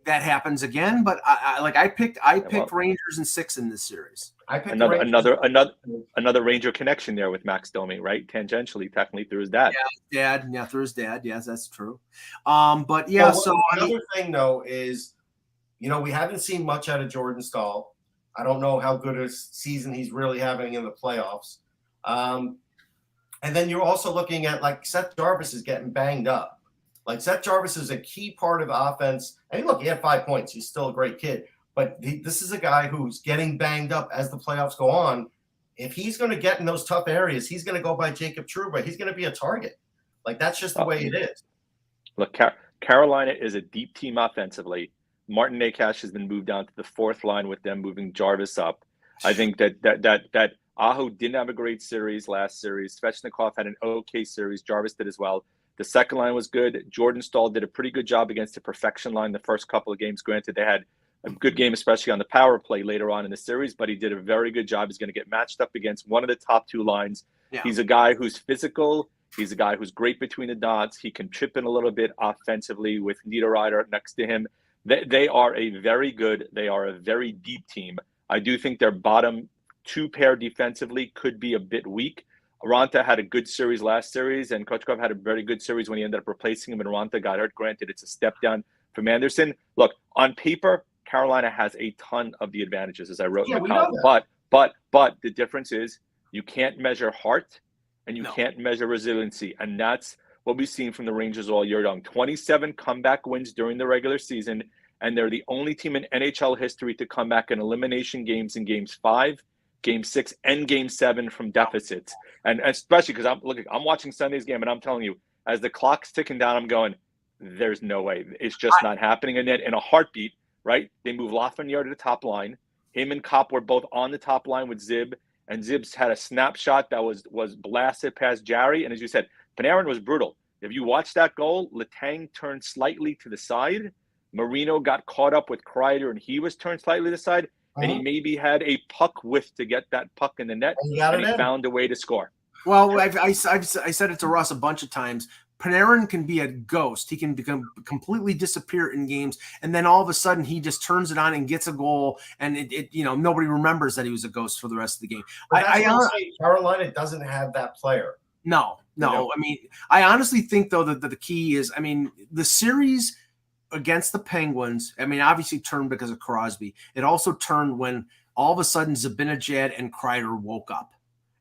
that happens again, but I picked Rangers in 6 in this series. I picked another Ranger connection there with Max Domi, right? Tangentially, technically through his dad. Yeah, through his dad. Yes, that's true. But another thing though is, we haven't seen much out of Jordan Staal. I don't know how good a season he's really having in the playoffs. And then you're also looking at Seth Jarvis is getting banged up. Seth Jarvis is a key part of the offense. And look, he had 5 points. He's still a great kid. But this is a guy who's getting banged up as the playoffs go on. If he's going to get in those tough areas, he's going to go by Jacob Trouba. He's going to be a target. Like, that's just the way it is. Look, Carolina is a deep team offensively. Martin Necas has been moved down to the fourth line with them moving Jarvis up. I think that Aho didn't have a great series last series. Svechnikov had an okay series. Jarvis did as well. The second line was good. Jordan Staal did a pretty good job against the perfection line the first couple of games. Granted, they had a good game, especially on the power play later on in the series, but he did a very good job. He's going to get matched up against one of the top two lines. Yeah. He's a guy who's physical. He's a guy who's great between the dots. He can chip in a little bit offensively with Niederreiter next to him. They are a very good, they are a very deep team. I do think their bottom two pair defensively could be a bit weak. Ranta had a good series last series, and Kochkov had a very good series when he ended up replacing him, and Ranta got hurt. Granted, it's a step down from Anderson. Look, on paper, Carolina has a ton of the advantages, as I wrote in the column. But the difference is you can't measure heart and you can't measure resiliency. And that's what we've seen from the Rangers all year long. 27 comeback wins during the regular season, and they're the only team in NHL history to come back in elimination games in games 5, game 6, and game 7 from deficits. And especially because I'm watching Sunday's game, and I'm telling you, as the clock's ticking down, I'm going, there's no way. It's just not happening. And then in a heartbeat, right, they move Lafreniere to the top line. Him and Kopp were both on the top line with Zib, and Zib's had a snapshot that was blasted past Jarry. And as you said, Panarin was brutal. If you watch that goal, Letang turned slightly to the side. Marino got caught up with Kreider, and he was turned slightly to the side. And he maybe had a puck whiff to get that puck in the net, and he found a way to score. Well, I said it to Russ a bunch of times. Panarin can be a ghost. He can completely disappear in games, and then all of a sudden he just turns it on and gets a goal, and it nobody remembers that he was a ghost for the rest of the game. Carolina doesn't have that player. No. I mean, I honestly think though that the key is, I mean, the series against the Penguins, I mean, obviously turned because of Crosby. It also turned when all of a sudden Zibanejad and Kreider woke up,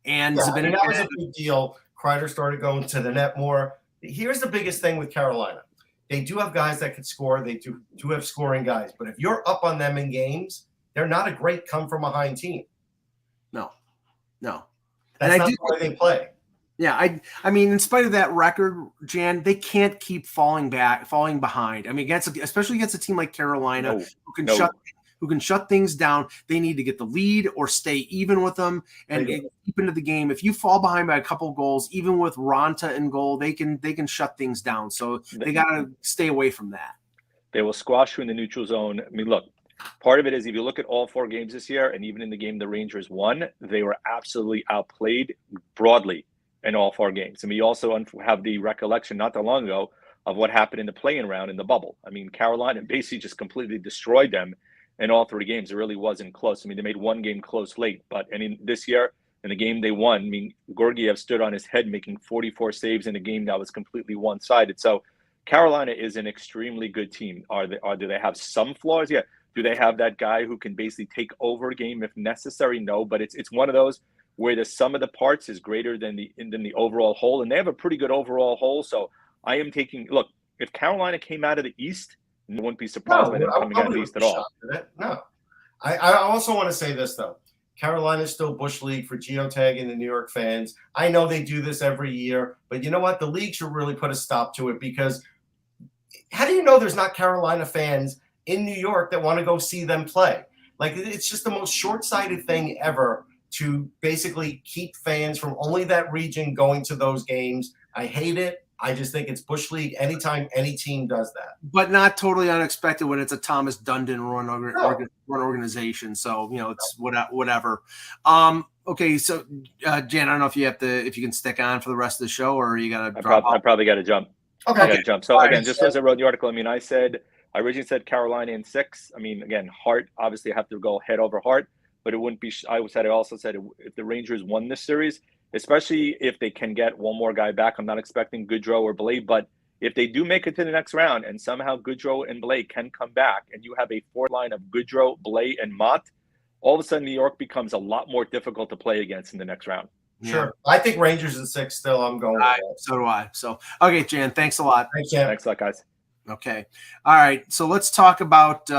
and Zibanejad, that was a big deal. Kreider started going to the net more. Here's the biggest thing with Carolina. They do have guys that can score. They do have scoring guys. But if you're up on them in games, they're not a great come-from-behind team. No. That's not the way they play. Yeah, I mean, in spite of that record, Jan, they can't keep falling behind. I mean, especially against a team like Carolina who can shut things down. They need to get the lead or stay even with them and keep into the game. If you fall behind by a couple of goals, even with Ranta in goal, they can shut things down. So they got to stay away from that. They will squash you in the neutral zone. I mean, look, part of it is if you look at all 4 games this year, and even in the game the Rangers won, they were absolutely outplayed broadly in all 4 games. And we also have the recollection not that long ago of what happened in the play-in round in the bubble. I mean, Carolina basically just completely destroyed them in all 3 games. It really wasn't close. I mean, they made 1 game close late, but this year in the game they won, I mean, Georgiev stood on his head making 44 saves in a game that was completely one-sided. So Carolina is an extremely good team. Do they have some flaws? Yeah. Do they have that guy who can basically take over a game if necessary? No, but it's one of those where the sum of the parts is greater than the overall whole, and they have a pretty good overall whole. So I am look, if Carolina came out of the East, I wouldn't be surprised by them coming out of the East at all. No. I also want to say this, though. Carolina is still Bush League for geotag and the New York fans. I know they do this every year, but you know what? The league should really put a stop to it, because how do you know there's not Carolina fans in New York that want to go see them play? Like, it's just the most short-sighted thing ever to basically keep fans from only that region going to those games. I hate it. I just think it's Bush League anytime any team does that. But not totally unexpected when it's a Thomas Dundon run organization. So, it's whatever. Okay, so Jan, I don't know if you can stick on for the rest of the show, or you got to drop off. I probably got to jump. Okay. I got to jump. So again, just as I wrote in the article, I mean, I originally said Carolina in 6. I mean, again, Hart obviously have to go head over heart. But it wouldn't be. I also said if the Rangers won this series, especially if they can get one more guy back. I'm not expecting Goodrow or Blais, but if they do make it to the next round and somehow Goodrow and Blais can come back, and you have a 4 line of Goodrow, Blais, and Mott, all of a sudden New York becomes a lot more difficult to play against in the next round. Sure, I think Rangers in 6 still. I'm going. So do I. So okay, Jan, thanks a lot. Thanks, Jan. Thanks a lot, guys. Okay, all right. So let's talk about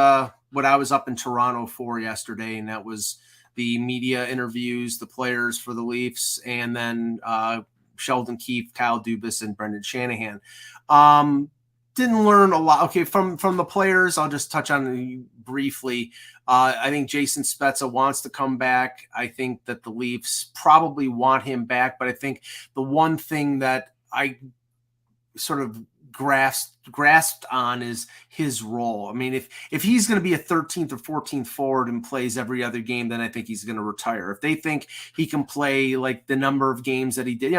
what I was up in Toronto for yesterday, and that was the media interviews, the players for the Leafs, and then Sheldon Keefe, Kyle Dubas, and Brendan Shanahan. Didn't learn a lot. Okay, from the players, I'll just touch on it briefly. I think Jason Spezza wants to come back. I think that the Leafs probably want him back, but I think the one thing that I sort of grasped on is his role. I mean, if he's going to be a 13th or 14th forward and plays every other game, then I think he's going to retire. If they think he can play like the number of games that he did,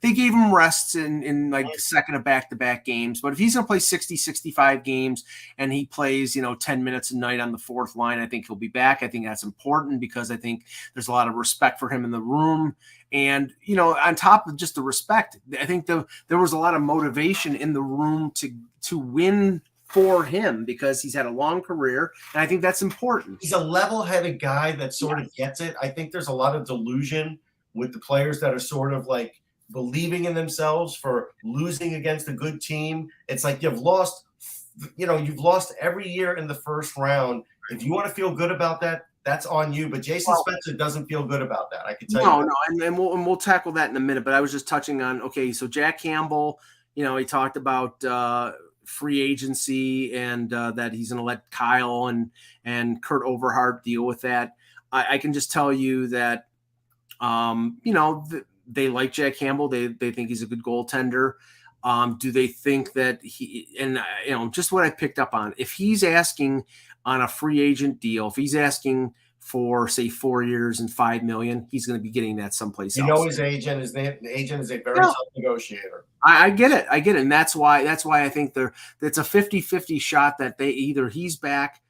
they gave him rests in like second of back-to-back games. But if he's going to play 60, 65 games and he plays, 10 minutes a night on the fourth line, I think he'll be back. I think that's important because I think there's a lot of respect for him in the room. And, on top of just the respect, I think there was a lot of motivation in the room to win for him because he's had a long career. And I think that's important. He's a level-headed guy that sort of gets it. I think there's a lot of delusion with the players that are sort of like believing in themselves for losing against a good team. It's like you've lost every year in the first round. If you want to feel good about that, that's on you. But Jason Spezza doesn't feel good about that. I can tell you. No, and we'll tackle that in a minute. But I was just touching on, okay, so Jack Campbell, he talked about free agency and that he's going to let Kyle and Kurt Overhart deal with that. I can just tell you that, they like Jack Campbell. They think he's a good goaltender. Do they think that just what I picked up on, if he's asking on a free agent deal, if he's asking for say 4 years and $5 million, he's going to be getting that someplace else. His agent is a very tough negotiator. I get it. And that's why I think it's a 50-50 shot that either he's back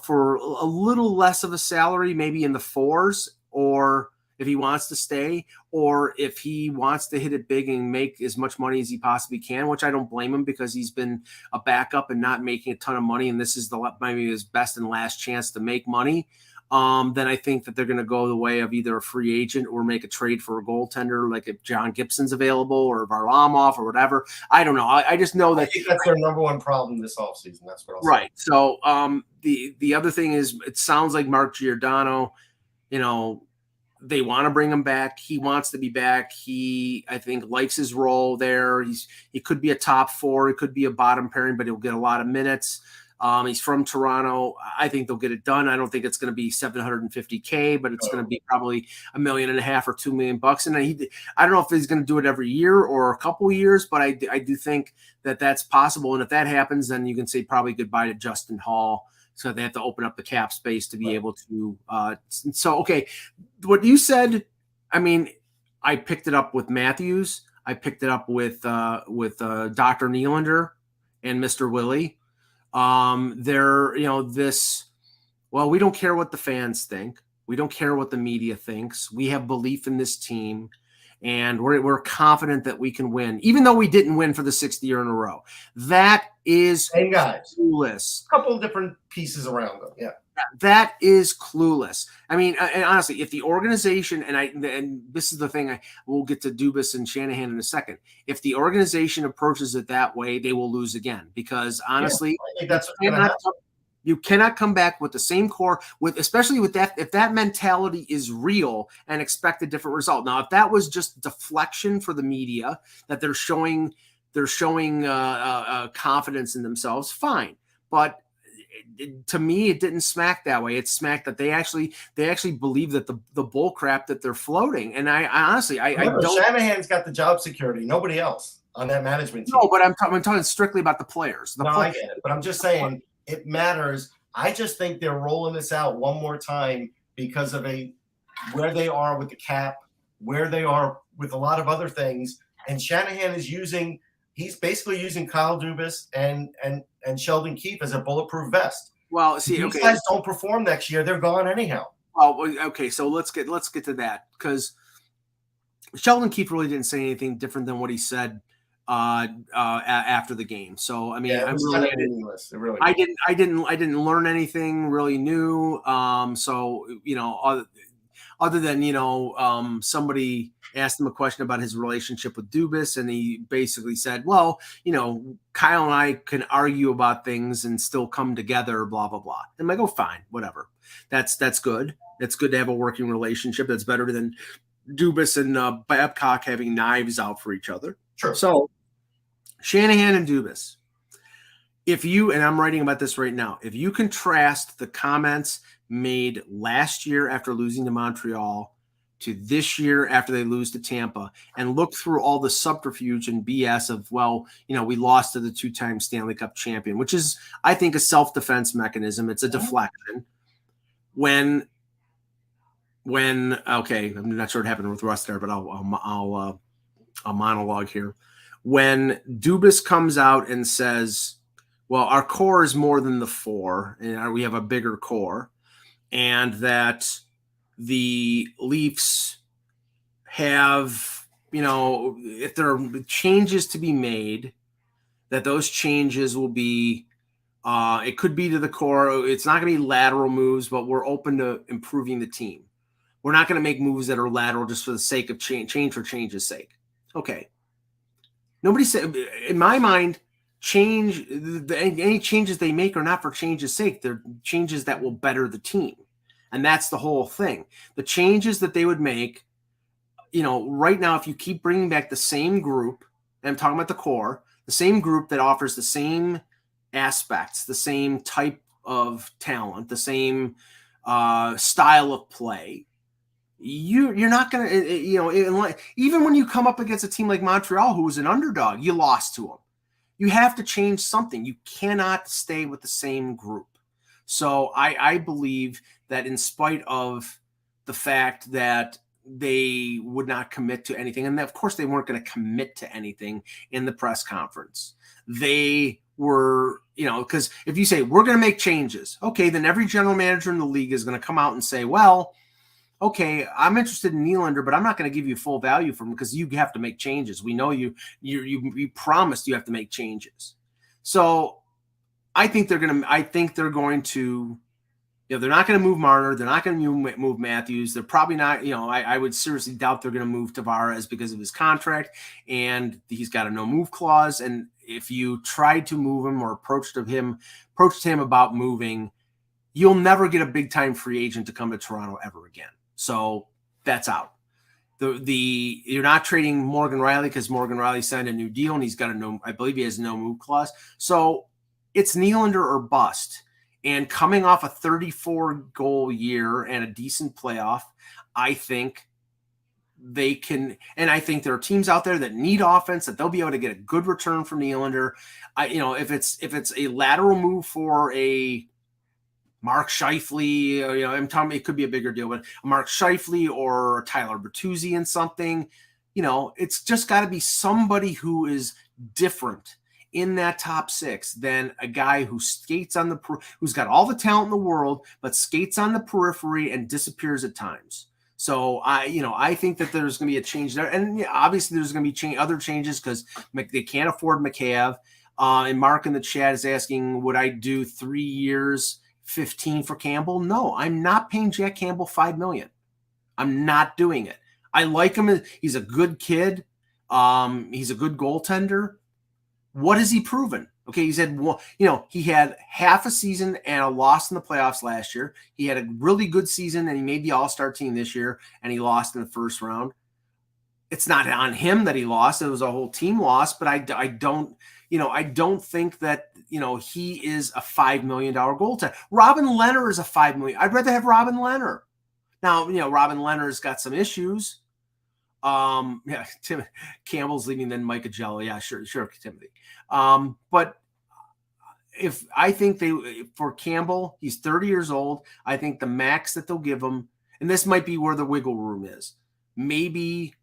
for a little less of a salary, maybe in the fours, or if he wants to stay, or if he wants to hit it big and make as much money as he possibly can, which I don't blame him because he's been a backup and not making a ton of money. And this is maybe his best and last chance to make money. Then I think that they're going to go the way of either a free agent or make a trade for a goaltender, like if John Gibson's available or Varlamov or whatever. I don't know. I just know that I think that's their number one problem this offseason. That's what I'll say. Right. So the other thing is, it sounds like Mark Giordano, they want to bring him back. He wants to be back. He, I think, likes his role there. He could be a top four. He could be a bottom pairing, but he'll get a lot of minutes. He's from Toronto. I think they'll get it done. I don't think it's going to be $750K, but it's going to be probably $1.5 million or $2 million. And I don't know if he's going to do it every year or a couple of years, but I do think that that's possible. And if that happens, then you can say probably goodbye to Justin Hall. So they have to open up the cap space to be able to. Okay, what you said, I mean, I picked it up with Matthews. I picked it up with Dr. Nylander and Mr. Willie. We don't care what the fans think. We don't care what the media thinks. We have belief in this team. And we're confident that we can win, even though we didn't win for the 6th year in a row. That is clueless. A couple of different pieces around them, yeah. That is clueless. I mean, and honestly, if the organization, and this is the thing, we'll get to Dubas and Shanahan in a second. If the organization approaches it that way, they will lose again. Because honestly, I think that's you cannot come back with the same core, especially with that, if that mentality is real and expect a different result. Now, if that was just deflection for the media, that they're showing confidence in themselves, fine. But to me, it didn't smack that way. It smacked that they actually believe that the bull crap that they're floating. And I honestly don't. Shanahan's got the job security. Nobody else on that management team. No, but I'm talking strictly about the players. I get it, but I'm just saying. It matters. I just think they're rolling this out one more time because of where they are with the cap, where they are with a lot of other things. And Shanahan he's basically using Kyle Dubas and Sheldon Keefe as a bulletproof vest. Well, see, if these guys don't perform next year, they're gone anyhow. Well, okay, so let's get to that, because Sheldon Keefe really didn't say anything different than what he said after the game. So I mean, I didn't learn anything really new. So other than, somebody asked him a question about his relationship with Dubas, and he basically said, well, Kyle and I can argue about things and still come together, blah, blah, blah. I'm like, oh, fine, whatever. That's good. It's good to have a working relationship. That's better than Dubas and Babcock having knives out for each other. Sure. So Shanahan and Dubas, and I'm writing about this right now, if you contrast the comments made last year after losing to Montreal to this year after they lose to Tampa, and look through all the subterfuge and BS of, we lost to the 2-time Stanley Cup champion, which is, I think, a self-defense mechanism. It's a deflection. When okay, I'm not sure what happened with Russ there, but I'll monologue here. When Dubas comes out and says, well, our core is more than the 4, and we have a bigger core, and that the Leafs have, if there are changes to be made, that those changes will be, it could be to the core. It's not going to be lateral moves, but we're open to improving the team. We're not going to make moves that are lateral just for the sake of change for change's sake. Okay. Nobody said, in my mind, any changes they make are not for change's sake. They're changes that will better the team. And that's the whole thing. The changes that they would make, right now, if you keep bringing back the same group, and I'm talking about the core, the same group that offers the same aspects, the same type of talent, the same style of play, you're not going to, even when you come up against a team like Montreal, who was an underdog, you lost to them. You have to change something. You cannot stay with the same group. So I believe that in spite of the fact that they would not commit to anything, and of course they weren't going to commit to anything in the press conference, they were, because if you say we're going to make changes, okay, then every general manager in the league is going to come out and say, well, okay, I'm interested in Nylander, but I'm not going to give you full value from him because you have to make changes. We know you promised you have to make changes. So I think they're going to, they're not going to move Marner. They're not going to move Matthews. They're probably not, I would seriously doubt they're going to move Tavares because of his contract, and he's got a no move clause. And if you tried to move him or approached him about moving, you'll never get a big time free agent to come to Toronto ever again. So that's out. You're not trading Morgan Riley because Morgan Riley signed a new deal and he's got I believe he has no move clause. So it's Nylander or bust. And coming off a 34-goal year and a decent playoff, I think they can, and I think there are teams out there that need offense that they'll be able to get a good return from Nylander. If it's a lateral move for a Mark Scheifele, I'm telling you, it could be a bigger deal, but Mark Scheifele or Tyler Bertuzzi in something, it's just got to be somebody who is different in that top 6 than a guy who skates on who's got all the talent in the world, but skates on the periphery and disappears at times. So I think that there's going to be a change there, and obviously there's going to be other changes because they can't afford McCabe. And Mark in the chat is asking, would I do 3 years, 15 for Campbell? No, I'm not paying Jack Campbell $5 million. I'm not doing it. I like him. He's a good kid. He's a good goaltender. What has he proven? Okay, he had half a season and a loss in the playoffs last year. He had a really good season and he made the All-Star team this year and he lost in the first round. It's not on him that he lost. It was a whole team loss, but I don't think that, he is a $5 million Robin Lehner is a $5 million. I'd rather have Robin Lehner. Now, Robin Lehner's got some issues. Tim Campbell's leaving, then Mike Agello. Yeah, sure, Timothy. But if I think for Campbell, he's 30 years old. I think the max that they'll give him, and this might be where the wiggle room is, maybe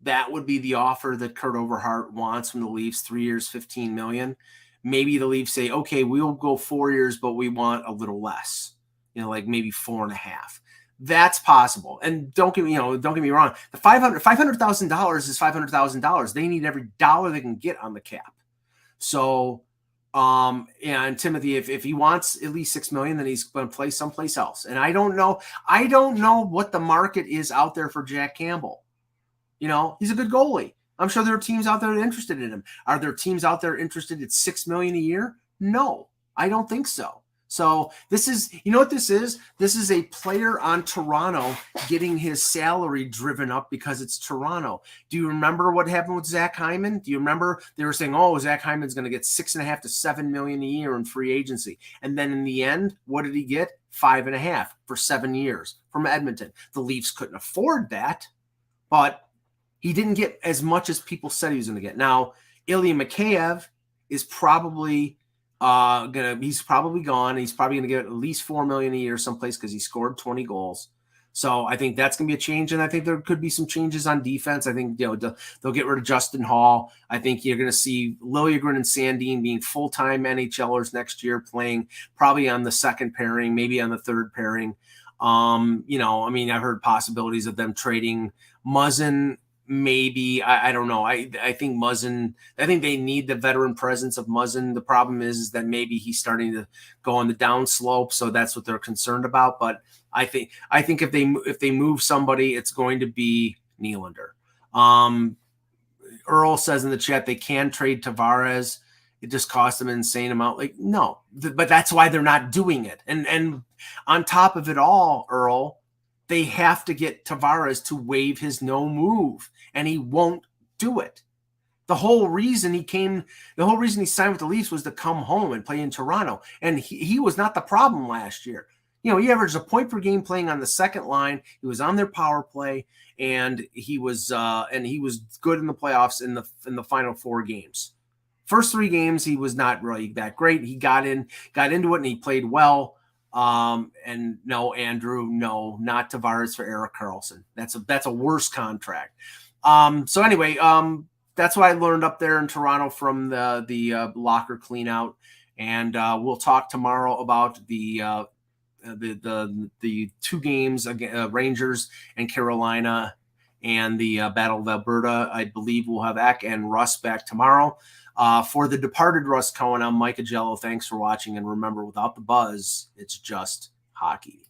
that would be the offer that Kurt Overhart wants from the Leafs, 3 years, $15 million. Maybe the Leafs say, okay, we'll go 4 years, but we want a little less, like maybe 4.5. That's possible. And don't get me wrong. The $500,000 is $500,000. They need every dollar they can get on the cap. So And Timothy, if he wants at least $6 million, then he's going to play someplace else. And I don't know what the market is out there for Jack Campbell. He's a good goalie. I'm sure there are teams out there interested in him. Are there teams out there interested at $6 million a year? No, I don't think so. So this is, what this is? This is a player on Toronto getting his salary driven up because it's Toronto. Do you remember what happened with Zach Hyman? Do you remember they were saying, Zach Hyman's going to get $6.5 to $7 million a year in free agency. And then in the end, what did he get? $5.5 for 7 years from Edmonton. The Leafs couldn't afford that, but he didn't get as much as people said he was going to get. Now, Ilya Mikheyev is probably he's probably gone. He's probably going to get at least $4 million a year someplace because he scored 20 goals. So I think that's going to be a change, and I think there could be some changes on defense. I think they'll get rid of Justin Hall. I think you're going to see Liljegren and Sandin being full-time NHLers next year, playing probably on the second pairing, maybe on the third pairing. I've heard possibilities of them trading Muzzin. Maybe I don't know. I think Muzzin. I think they need the veteran presence of Muzzin. The problem is that maybe he's starting to go on the downslope, so that's what they're concerned about. But I think if they move somebody, it's going to be Nylander. Earl says in the chat they can trade Tavares. It just costs them an insane amount. No, but that's why they're not doing it. And on top of it all, Earl, they have to get Tavares to waive his no move, and he won't do it. The whole reason he signed with the Leafs was to come home and play in Toronto, and he was not the problem last year. He averaged a point per game playing on the second line. He was on their power play, and he was good in the playoffs in the final 4 games. First 3 games he was not really that great. He got into it and he played well. And no, Andrew, no, not Tavares for Erik Karlsson. That's a worse contract. So anyway, that's what I learned up there in Toronto from the locker clean out. And we'll talk tomorrow about the 2 games against Rangers and Carolina and the Battle of Alberta. I believe we'll have Eck and Russ back tomorrow. For the departed Russ Cohen, I'm Mike Agello. Thanks for watching. And remember, without the buzz, it's just hockey.